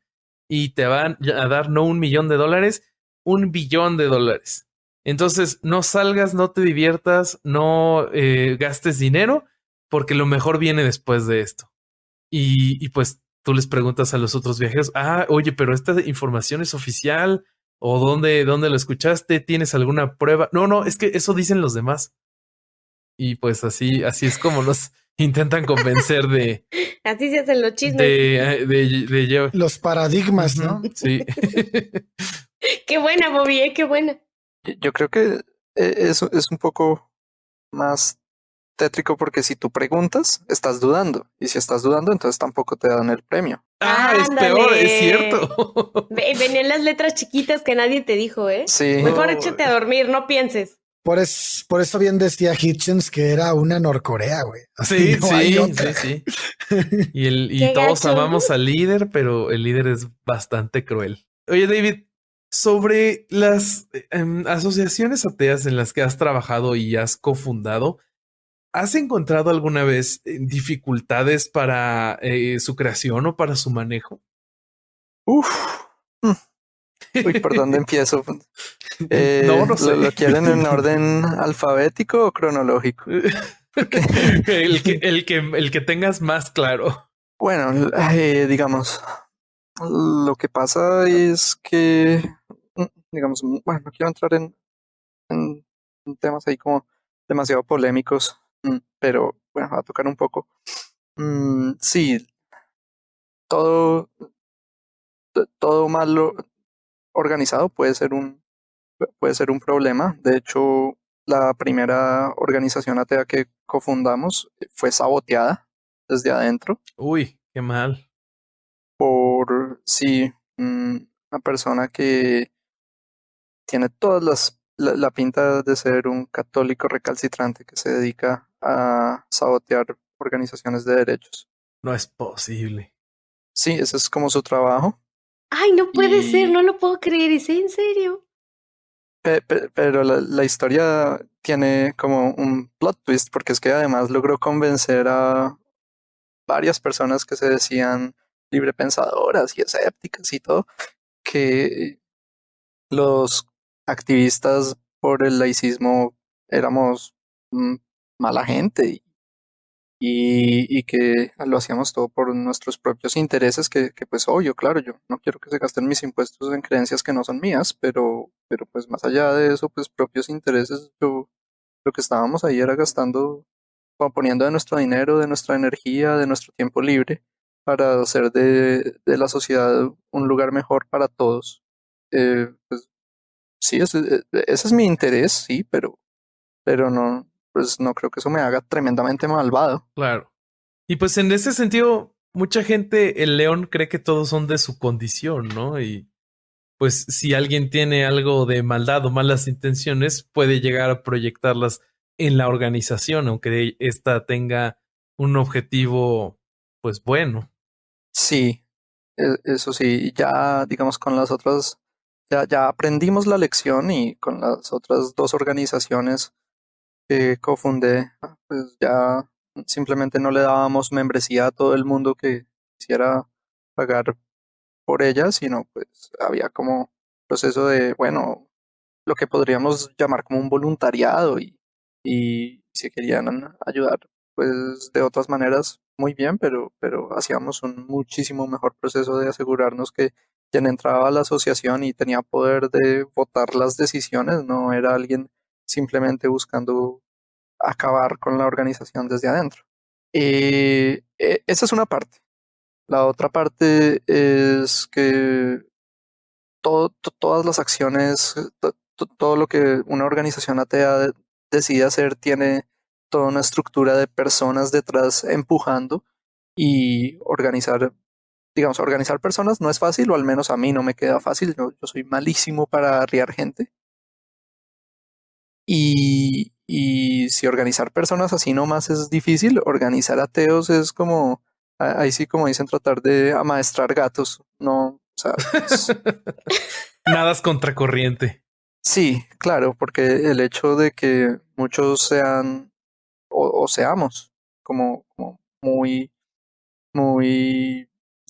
y te van a dar no $1,000,000, $1,000,000,000. Entonces, no salgas, no te diviertas, no gastes dinero, porque lo mejor viene después de esto. Y pues tú les preguntas a los otros viajeros, oye, pero esta información es oficial, o dónde lo escuchaste, ¿tienes alguna prueba? No, es que eso dicen los demás. Y pues así es como los intentan convencer Así se hacen los chismes. de llevar. Los paradigmas, Ujú, ¿no? sí. Qué buena, Bobby, qué buena. Yo creo que eso es un poco más tétrico porque si tú preguntas, estás dudando. Y si estás dudando, entonces tampoco te dan el premio. Es peor, es Ándale. cierto. Venían las letras chiquitas que nadie te dijo, ¿eh? Sí, Mejor No. échate a dormir, no pienses. Por eso bien decía Hitchens que era una Norcorea, güey. Así Sí, no hay sí, otra. sí. Y Qué todos gacho. amamos al líder, pero el líder es bastante cruel. Oye, David, sobre las asociaciones ateas en las que has trabajado y has cofundado, ¿has encontrado alguna vez dificultades para su creación o para su manejo? Uf. Uy, ¿por dónde empiezo? No sé. ¿Lo quieren en orden alfabético o cronológico? El que tengas más claro. Bueno, digamos, lo que pasa es que, digamos, bueno, no quiero entrar en temas ahí como demasiado polémicos, pero bueno, va a tocar un poco. Sí, todo, todo malo, organizado puede ser un problema. De hecho, la primera organización atea que cofundamos fue saboteada desde adentro Uy, qué mal. por, sí, una persona que tiene todas la pinta de ser un católico recalcitrante que se dedica a sabotear organizaciones de derechos. No es posible. Sí, ese es como su trabajo. Ay, no puede ser, Y, no lo puedo creer, ¿es en serio? pero la historia tiene como un plot twist porque es que además logró convencer a varias personas que se decían librepensadoras y escépticas y todo, que los activistas por el laicismo éramos mala gente y que lo hacíamos todo por nuestros propios intereses, que pues obvio, claro, yo no quiero que se gasten mis impuestos en creencias que no son mías, pero pues más allá de eso, pues propios intereses, lo que estábamos ahí era gastando, como poniendo de nuestro dinero, de nuestra energía, de nuestro tiempo libre para hacer de la sociedad un lugar mejor para todos. Pues sí, ese es mi interés, sí, pero no, pues no creo que eso me haga tremendamente malvado. Claro. Y pues en ese sentido, mucha gente, el león cree que todos son de su condición, ¿no? Y pues si alguien tiene algo de maldad o malas intenciones, puede llegar a proyectarlas en la organización, aunque ésta tenga un objetivo, pues bueno. Sí, eso sí, ya digamos con las otras, ya aprendimos la lección y con las otras dos organizaciones que cofundé, pues ya simplemente no le dábamos membresía a todo el mundo que quisiera pagar por ella, sino pues había como proceso de, bueno, lo que podríamos llamar como un voluntariado y si querían ayudar pues de otras maneras muy bien, pero hacíamos un muchísimo mejor proceso de asegurarnos que quien entraba a la asociación y tenía poder de votar las decisiones no era alguien simplemente buscando acabar con la organización desde adentro. Esa es una parte. La otra parte es que todas las acciones, todo lo que una organización atea decide hacer tiene toda una estructura de personas detrás empujando y organizar, digamos, organizar personas no es fácil, o al menos a mí no me queda fácil. Yo soy malísimo para arriar gente. Y si organizar personas así nomás es difícil, organizar ateos es como, ahí sí como dicen, tratar de amaestrar gatos. No, o sea, Nadas contracorriente. sí, claro, porque el hecho de que muchos sean o seamos como muy,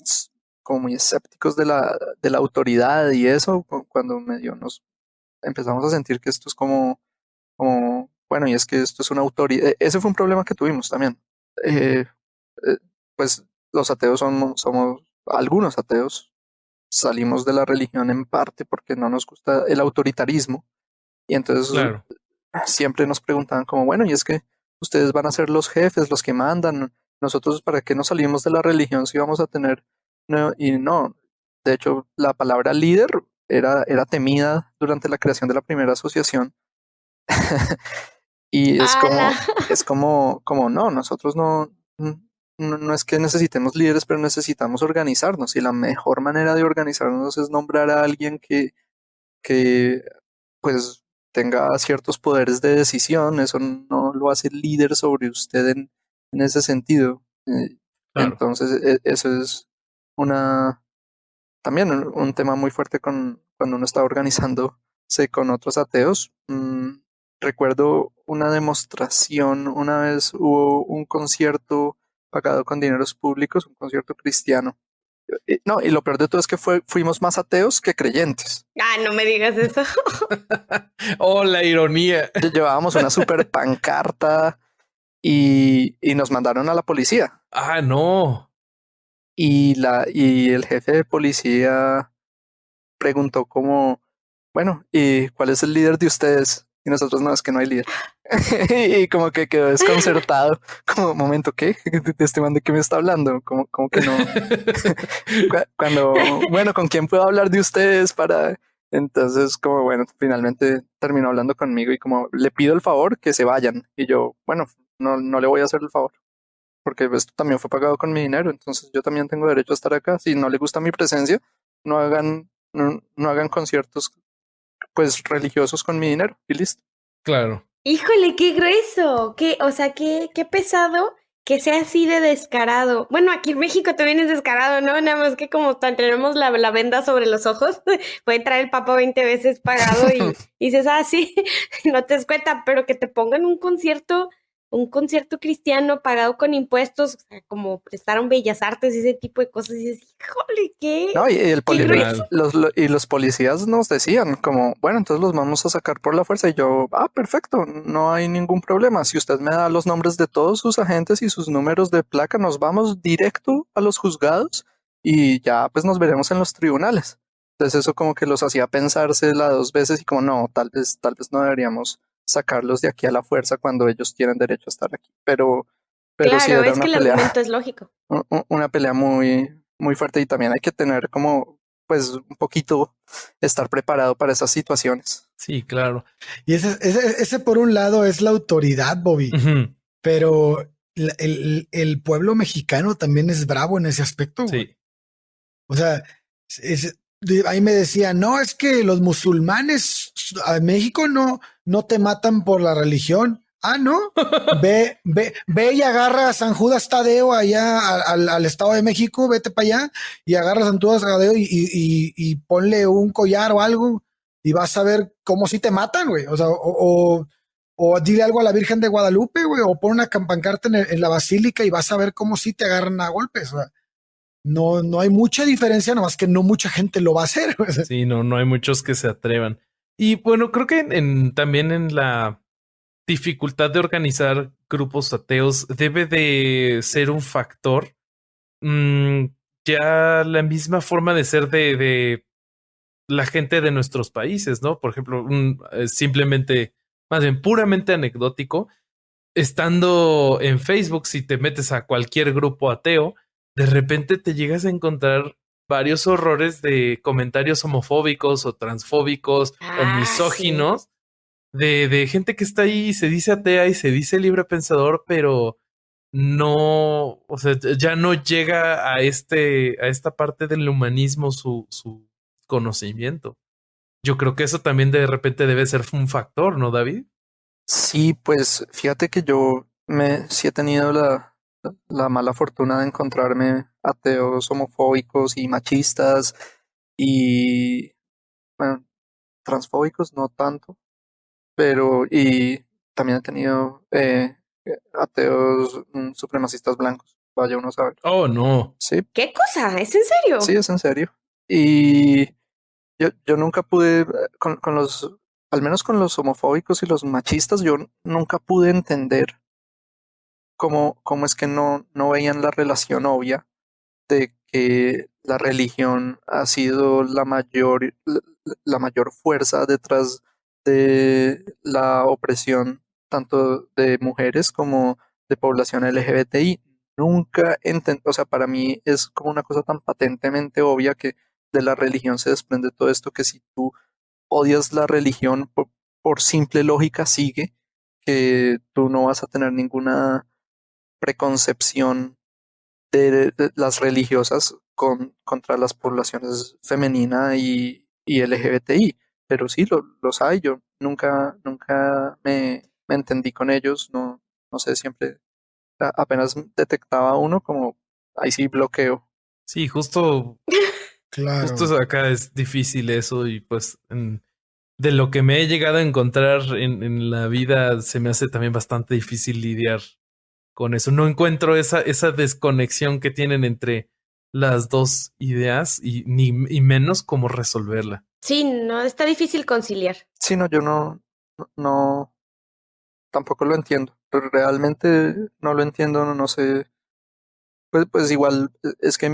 s- como muy escépticos de la autoridad y eso, cuando medio nos empezamos a sentir que esto es como, bueno, y es que esto es una autoridad. Ese fue un problema que tuvimos también. Eh, eh, pues los ateos somos algunos ateos. Salimos de la religión en parte porque no nos gusta el autoritarismo. Y entonces Claro. siempre nos preguntaban como, bueno, y es que ustedes van a ser los jefes, los que mandan. Nosotros, ¿para qué nos salimos de la religión si vamos a tener? No, y no, de hecho, la palabra líder era temida durante la creación de la primera asociación. Y ¡Hala! como no, nosotros no es que necesitemos líderes, pero necesitamos organizarnos. Y la mejor manera de organizarnos es nombrar a alguien que pues tenga ciertos poderes de decisión. Eso no lo hace líder sobre usted en ese sentido. Claro. Entonces, eso es una también un tema muy fuerte cuando uno está organizándose con otros ateos. Recuerdo una demostración, una vez hubo un concierto pagado con dineros públicos, un concierto cristiano. No, y lo peor de todo es que fuimos más ateos que creyentes. Ah, no me digas eso. Oh, la ironía. Llevábamos una super pancarta y nos mandaron a la policía. Ah, no. Y el jefe de policía preguntó como, bueno, ¿y cuál es el líder de ustedes? Y nosotros no, es que no hay líder. Y como que quedó desconcertado, como, momento, ¿qué? ¿De este man de qué me está hablando? Como que no. Cuando, bueno, ¿con quién puedo hablar de ustedes para Entonces, como bueno, finalmente terminó hablando conmigo y como le pido el favor que se vayan. Y yo, bueno, no le voy a hacer el favor, porque esto también fue pagado con mi dinero, entonces yo también tengo derecho a estar acá. Si no le gusta mi presencia, no hagan conciertos pues religiosos con mi dinero y listo. Claro. Híjole, qué grueso, o sea, qué pesado que sea así de descarado. Bueno, aquí en México también es descarado, ¿no? Nada más que como tenemos la venda sobre los ojos, puede traer el papa 20 veces pagado y dices, ah, sí, no te das cuenta, pero que te pongan un concierto cristiano pagado con impuestos, o sea, como prestaron Bellas Artes y ese tipo de cosas, y dices, híjole, No, y qué grueso. los policías nos decían como, bueno, entonces los vamos a sacar por la fuerza. Y yo, perfecto, no hay ningún problema. Si usted me da los nombres de todos sus agentes y sus números de placa, nos vamos directo a los juzgados y ya pues nos veremos en los tribunales. Entonces eso como que los hacía pensársela dos veces y como, no, tal vez no deberíamos sacarlos de aquí a la fuerza cuando ellos tienen derecho a estar aquí. Pero sí Claro, era es que el argumento es lógico. una pelea muy fuerte y también hay que tener como, pues, un poquito estar preparado para esas situaciones. Sí, claro. Y ese por un lado es la autoridad, Bobby, Ujú. pero el pueblo mexicano también es bravo en ese aspecto, güey. Sí. O sea, ahí me decían, no, es que los musulmanes a México no te matan por la religión. Ah, no. Ve y agarra a San Judas Tadeo allá al Estado de México, vete para allá y agarra a San Judas Tadeo y ponle un collar o algo y vas a ver cómo si te matan, güey. O sea, o dile algo a la Virgen de Guadalupe, güey, o pon una pancarta en la basílica y vas a ver cómo si te agarran a golpes. O sea, no hay mucha diferencia, nomás que no mucha gente lo va a hacer. Sí, no hay muchos que se atrevan. Y bueno, creo que también en la dificultad de organizar grupos ateos debe de ser un factor. mm, ya la misma forma de ser de la gente de nuestros países, ¿no? Por ejemplo, simplemente, más bien puramente anecdótico, estando en Facebook, si te metes a cualquier grupo ateo, de repente te llegas a encontrar varios horrores de comentarios homofóbicos o transfóbicos o Ah, sí. misóginos de gente que está ahí y se dice atea y se dice libre pensador, pero no, o sea, ya no llega a esta parte del humanismo su conocimiento. Yo creo que eso también de repente debe ser un factor, ¿no, David? Sí, pues fíjate que sí he tenido la mala fortuna de encontrarme ateos homofóbicos y machistas y, bueno, transfóbicos no tanto, pero y también he tenido ateos supremacistas blancos, vaya uno a saber. Oh, no. Sí, ¿Qué cosa? ¿Es en sí, serio? es en serio. Y yo nunca pude, al menos con los homofóbicos y los machistas, yo nunca pude entender cómo es que no veían la relación obvia de que la religión ha sido la mayor fuerza detrás de la opresión tanto de mujeres como de población LGBTI. Nunca entendí, o sea, para mí es como una cosa tan patentemente obvia que de la religión se desprende todo esto que si tú odias la religión por simple lógica sigue que tú no vas a tener ninguna preconcepción de las religiosas contra las poblaciones femenina y LGBTI. Pero sí, los hay. Yo nunca me entendí con ellos. No sé, siempre apenas detectaba uno como ahí sí bloqueo. Sí, justo Claro. acá es difícil eso y pues de lo que me he llegado a encontrar en la vida se me hace también bastante difícil lidiar con eso. No encuentro esa desconexión que tienen entre las dos ideas y menos cómo resolverla. Sí, no, está difícil conciliar. Sí, no, yo no, tampoco lo entiendo. Pero realmente no lo entiendo, no sé. Pues igual es que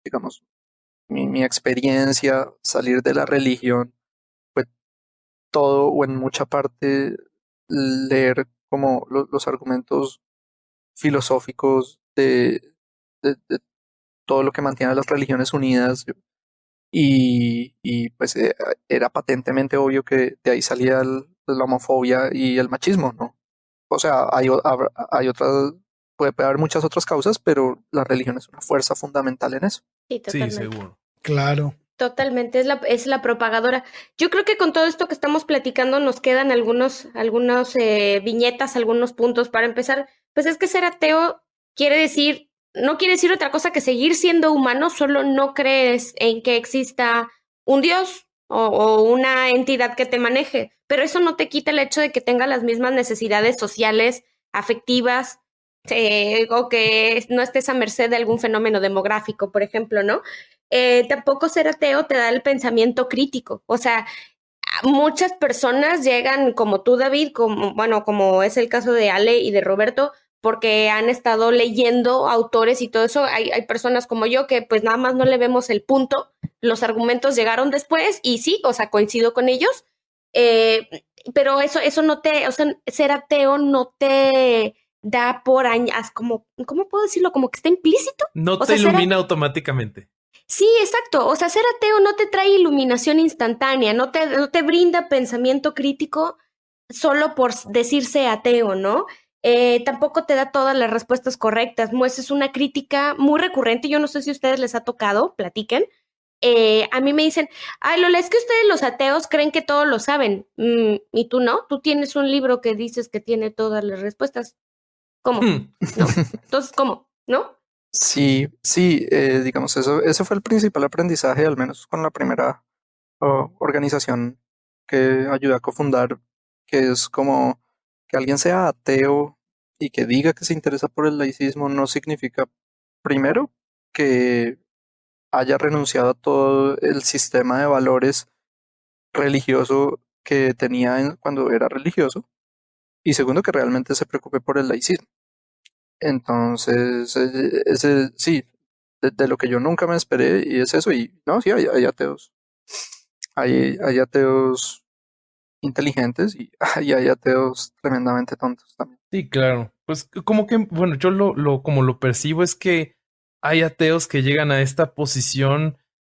digamos, mi experiencia, salir de la religión, fue todo o en mucha parte leer como los argumentos filosóficos de todo lo que mantiene a las religiones unidas. y pues era patentemente obvio que de ahí salía la homofobia y el machismo, ¿no? O sea, hay otras, puede haber muchas otras causas, pero la religión es una fuerza fundamental en eso. Sí, Sí, totalmente. seguro. Claro. Totalmente, es la propagadora. Yo creo que con todo esto que estamos platicando nos quedan algunos viñetas, algunos puntos para empezar. Pues es que ser ateo quiere decir, no quiere decir otra cosa que seguir siendo humano, solo no crees en que exista un Dios o una entidad que te maneje, pero eso no te quita el hecho de que tenga las mismas necesidades sociales, afectivas, o que no estés a merced de algún fenómeno demográfico, por ejemplo, ¿no? Tampoco ser ateo te da el pensamiento crítico. O sea, muchas personas llegan como tú, David, como es el caso de Ale y de Roberto, porque han estado leyendo autores y todo eso. Hay personas como yo que pues nada más no le vemos el punto. Los argumentos llegaron después y sí, o sea, coincido con ellos. Pero eso no o sea, ser ateo no te da por años, como, ¿cómo puedo decirlo? Como que está implícito. No O te sea, ilumina automáticamente. sí, exacto. O sea, ser ateo no te trae iluminación instantánea, no te brinda pensamiento crítico solo por decirse ateo, ¿no? Tampoco te da todas las respuestas correctas. Es una crítica muy recurrente. Yo no sé si a ustedes les ha tocado, platiquen. A mí me dicen, ay, Lola, es que ustedes los ateos creen que todos lo saben. Y tú no, tú tienes un libro que dices que tiene todas las respuestas. ¿Cómo? ¿No? Entonces, ¿cómo? ¿No? Sí, sí, digamos, eso fue el principal aprendizaje, al menos con la primera organización que ayudé a cofundar, que es como que alguien sea ateo y que diga que se interesa por el laicismo no significa, primero, que haya renunciado a todo el sistema de valores religioso que tenía cuando era religioso, y segundo, que realmente se preocupe por el laicismo. Entonces, sí, de lo que yo nunca me esperé, y es eso, y no, sí, hay ateos. Hay ateos inteligentes y hay ateos tremendamente tontos también. Sí, claro. Pues como que, bueno, yo como lo percibo es que hay ateos que llegan a esta posición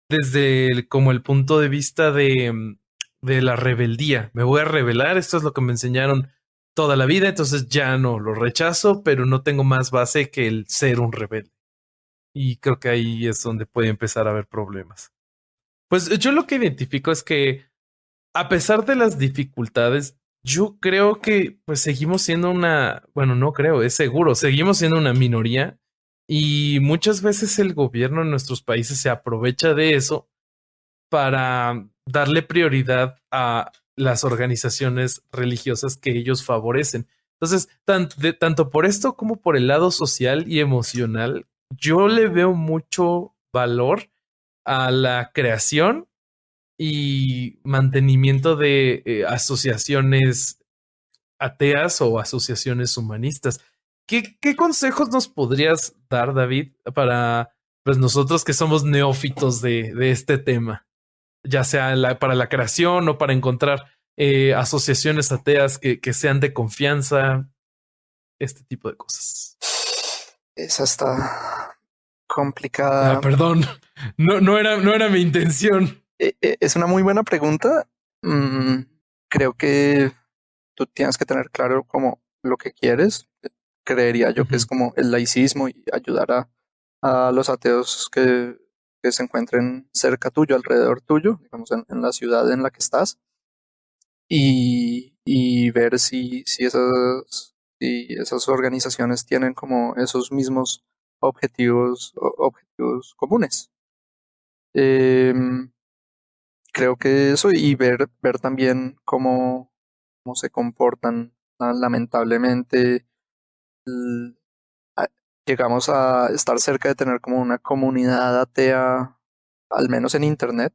desde como el punto de vista de la rebeldía. Me voy a rebelar, esto es lo que me enseñaron toda la vida, entonces ya no lo rechazo, pero no tengo más base que el ser un rebelde. Y creo que ahí es donde puede empezar a haber problemas. Pues yo lo que identifico es que a pesar de las dificultades, yo creo que pues seguimos siendo bueno, no creo, es seguro, seguimos siendo una minoría y muchas veces el gobierno en nuestros países se aprovecha de eso para darle prioridad a las organizaciones religiosas que ellos favorecen. Entonces, tanto por esto como por el lado social y emocional, yo le veo mucho valor a la creación y mantenimiento de asociaciones ateas o asociaciones humanistas. ¿Qué consejos nos podrías dar, David, para pues nosotros que somos neófitos de este tema? Ya sea para la creación o para encontrar asociaciones ateas que sean de confianza, este tipo de cosas. Esa está complicada. Perdón, no era mi intención. Es una muy buena pregunta. Mm, Creo que tú tienes que tener claro como lo que quieres. Creería yo que es como el laicismo y ayudar a los ateos que se encuentren cerca tuyo, alrededor tuyo, digamos, en la ciudad en la que estás, y ver si esas organizaciones tienen como esos mismos objetivos comunes. Em, Creo que eso y ver también cómo se comportan. Lamentablemente, l- a- llegamos a estar cerca de tener como una comunidad atea, al menos en Internet,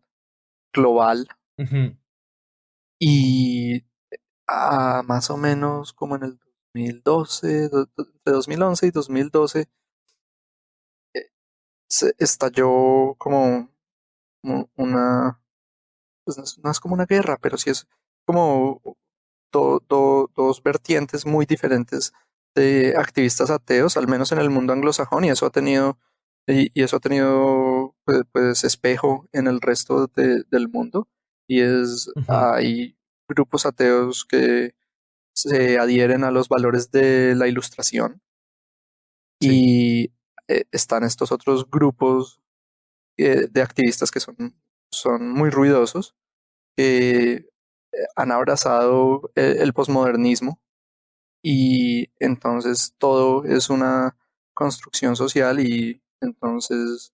global, Ujú. y más o menos como en el 2012, de 2011 y 2012, se estalló como una, pues no es como una guerra, pero sí es como dos vertientes muy diferentes de activistas ateos, al menos en el mundo anglosajón, y eso ha tenido pues, espejo en el resto del mundo, y hay grupos ateos que se adhieren a los valores de la Ilustración, Sí. y están estos otros grupos de activistas que son muy ruidosos, que han abrazado el posmodernismo, y entonces todo es una construcción social, y entonces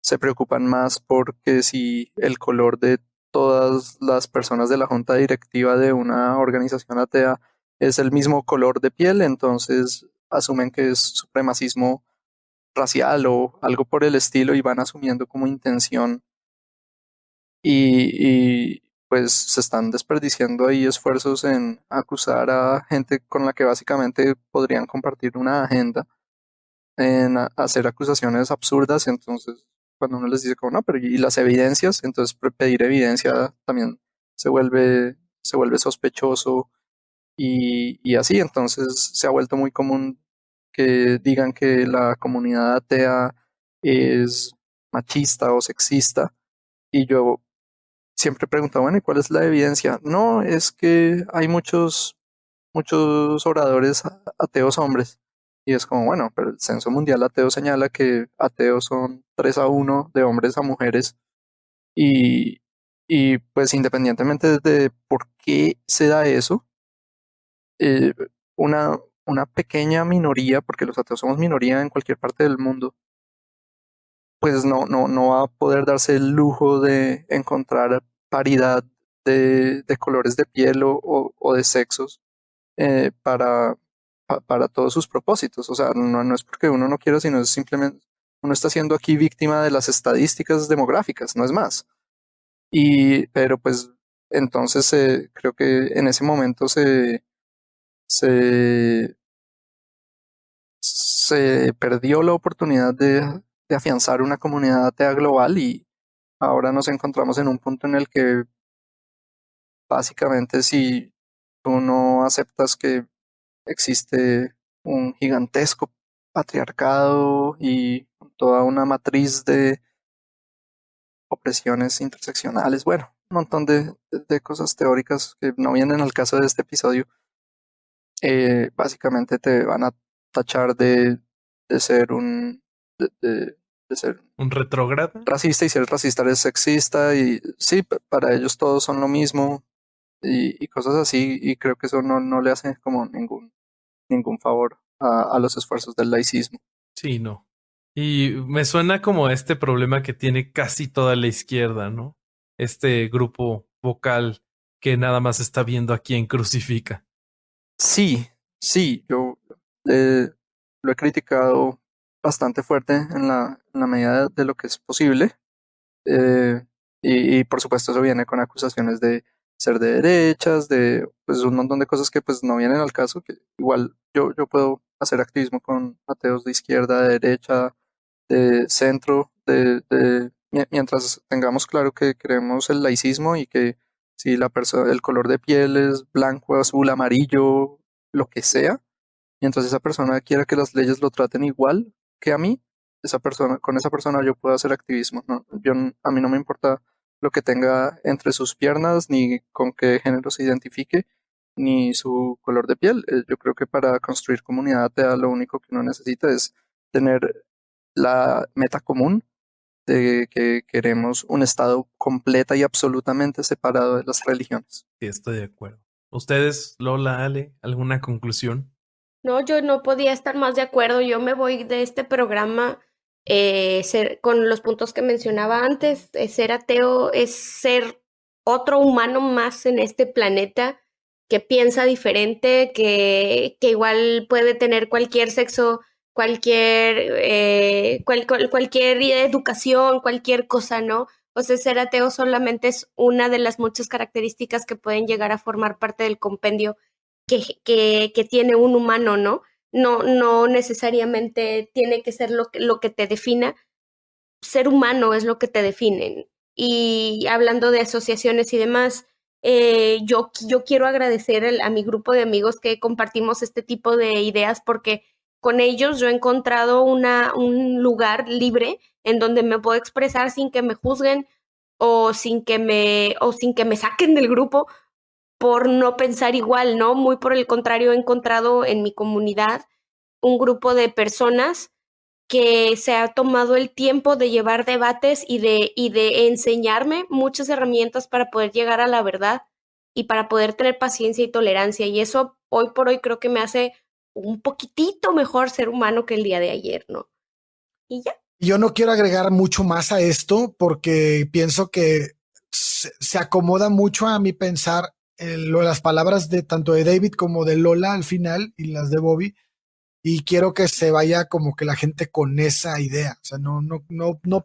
se preocupan más porque si el color de todas las personas de la junta directiva de una organización atea es el mismo color de piel, entonces asumen que es supremacismo racial o algo por el estilo, y van asumiendo como intención, pues se están desperdiciando ahí esfuerzos en acusar a gente con la que básicamente podrían compartir una agenda, en hacer acusaciones absurdas. Entonces, cuando uno les dice como no, pero ¿y las evidencias? Entonces pedir evidencia también se vuelve sospechoso, y así. Entonces se ha vuelto muy común que digan que la comunidad atea es machista o sexista, y yo siempre pregunto, bueno, ¿y cuál es la evidencia? No, es que hay muchos oradores ateos hombres. Y es como, bueno, pero el Censo Mundial Ateo señala que ateos son 3-1 de hombres a mujeres, y, y pues independientemente de por qué se da eso, eh, una, una pequeña minoría, porque los ateos somos minoría en cualquier parte del mundo, pues no va a poder darse el lujo de encontrar paridad de colores de piel o de sexos, para todos sus propósitos. O sea, no es porque uno no quiera, sino es simplemente uno está siendo aquí víctima de las estadísticas demográficas, no es más. Pero pues entonces creo que en ese momento se, se perdió la oportunidad de afianzar una comunidad atea global, y ahora nos encontramos en un punto en el que básicamente, si tú no aceptas que existe un gigantesco patriarcado y toda una matriz de opresiones interseccionales, bueno, un montón de cosas teóricas que no vienen al caso de este episodio, básicamente te van a tachar de ser de ser ¿Un retrógrado? racista, y si eres racista eres sexista, y sí, para ellos todos son lo mismo, y cosas así, y creo que eso no le hace como ningún favor a los esfuerzos del laicismo. Sí, no. Y me suena como este problema que tiene casi toda la izquierda, ¿no? Este grupo vocal que nada más está viendo a quién crucifica. Sí, sí, yo eh, lo he criticado bastante fuerte en la medida de lo que es posible, eh, y por supuesto eso viene con acusaciones de ser de derechas, de pues un montón de cosas que pues no vienen al caso, que igual yo puedo hacer activismo con ateos de izquierda, de derecha, de centro, mientras tengamos claro que queremos el laicismo, y que si la persona, el color de piel es blanco, azul, amarillo, lo que sea, mientras esa persona quiera que las leyes lo traten igual que a mí, con esa persona yo puedo hacer activismo. ¿No? A mí no me importa lo que tenga entre sus piernas, ni con qué género se identifique, ni su color de piel. Yo creo que para construir comunidad atea lo único que uno necesita es tener la meta común de que queremos un estado completa y absolutamente separado de las religiones. Sí, estoy de acuerdo. ¿Ustedes, Lola, Ale, alguna conclusión? No, yo no podía estar más de acuerdo. Yo me voy de este programa con los puntos que mencionaba antes. Ser ateo es ser otro humano más en este planeta que piensa diferente, que igual puede tener cualquier sexo, cualquier educación, cualquier cosa, ¿no? O sea, ser ateo solamente es una de las muchas características que pueden llegar a formar parte del compendio que tiene un humano, ¿no? No necesariamente tiene que ser lo que te defina. Ser humano es lo que te definen. Y hablando de asociaciones y demás, yo quiero agradecer a mi grupo de amigos que compartimos este tipo de ideas, porque con ellos yo he encontrado un lugar libre en donde me puedo expresar sin que me juzguen o sin que me saquen del grupo por no pensar igual, ¿no? Muy por el contrario, he encontrado en mi comunidad un grupo de personas que se ha tomado el tiempo de llevar debates y de enseñarme muchas herramientas para poder llegar a la verdad y para poder tener paciencia y tolerancia. Y eso hoy por hoy creo que me hace un poquitito mejor ser humano que el día de ayer, ¿no? Y ya. Yo no quiero agregar mucho más a esto porque pienso que se acomoda mucho a mi pensar las palabras de tanto de David como de Lola al final y las de Bobby. Y quiero que se vaya como que la gente con esa idea. O sea, no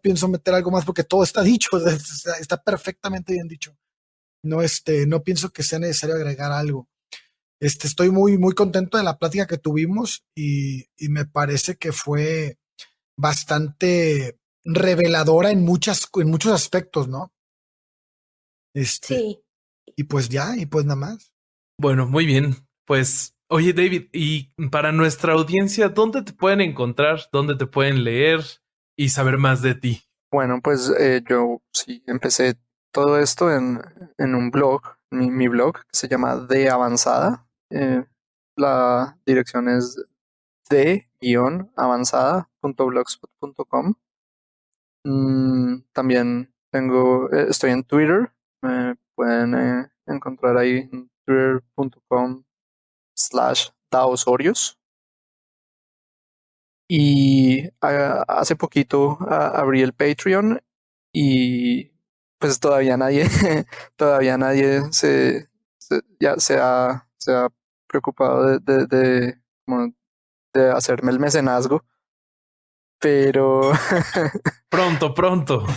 pienso meter algo más porque todo está dicho, está perfectamente bien dicho. No pienso que sea necesario agregar algo. Estoy muy, muy contento de la plática que tuvimos y me parece que fue bastante reveladora en muchos aspectos, ¿no? Sí. Y pues nada más. Bueno, muy bien. Pues, oye, David, y para nuestra audiencia, ¿dónde te pueden encontrar? ¿Dónde te pueden leer y saber más de ti? Bueno, pues yo sí empecé todo esto en un blog, mi blog, que se llama De Avanzada. La dirección es de-avanzada.blogspot.com. También estoy en Twitter. Me pueden encontrar ahí en twitter.com/daosorios. Y hace poquito abrí el Patreon y pues todavía nadie ya se ha preocupado como de hacerme el mecenazgo, pero Pronto.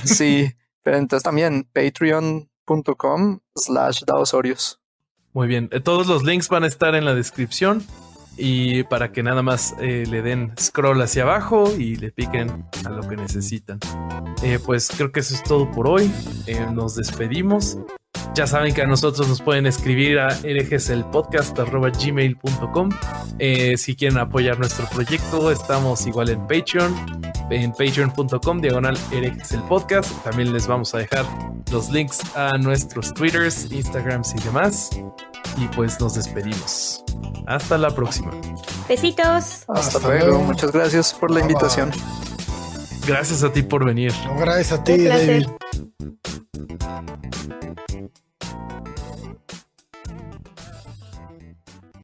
sí, pero entonces también patreon.com/daosorios. Muy bien. Todos los links van a estar en la descripción y para que nada más le den scroll hacia abajo y le piquen a lo que necesitan. Pues creo que eso es todo por hoy. Nos despedimos. Ya saben que a nosotros nos pueden escribir a herejeselpodcast@gmail.com. Si quieren apoyar nuestro proyecto, estamos igual en Patreon, en patreon.com/herejeselpodcast. También les vamos a dejar los links a nuestros Twitters, Instagrams y demás. Y pues nos despedimos. Hasta la próxima. Besitos. Hasta luego. Muchas gracias por la invitación. Gracias a ti por venir. No, gracias a ti, Un placer. David.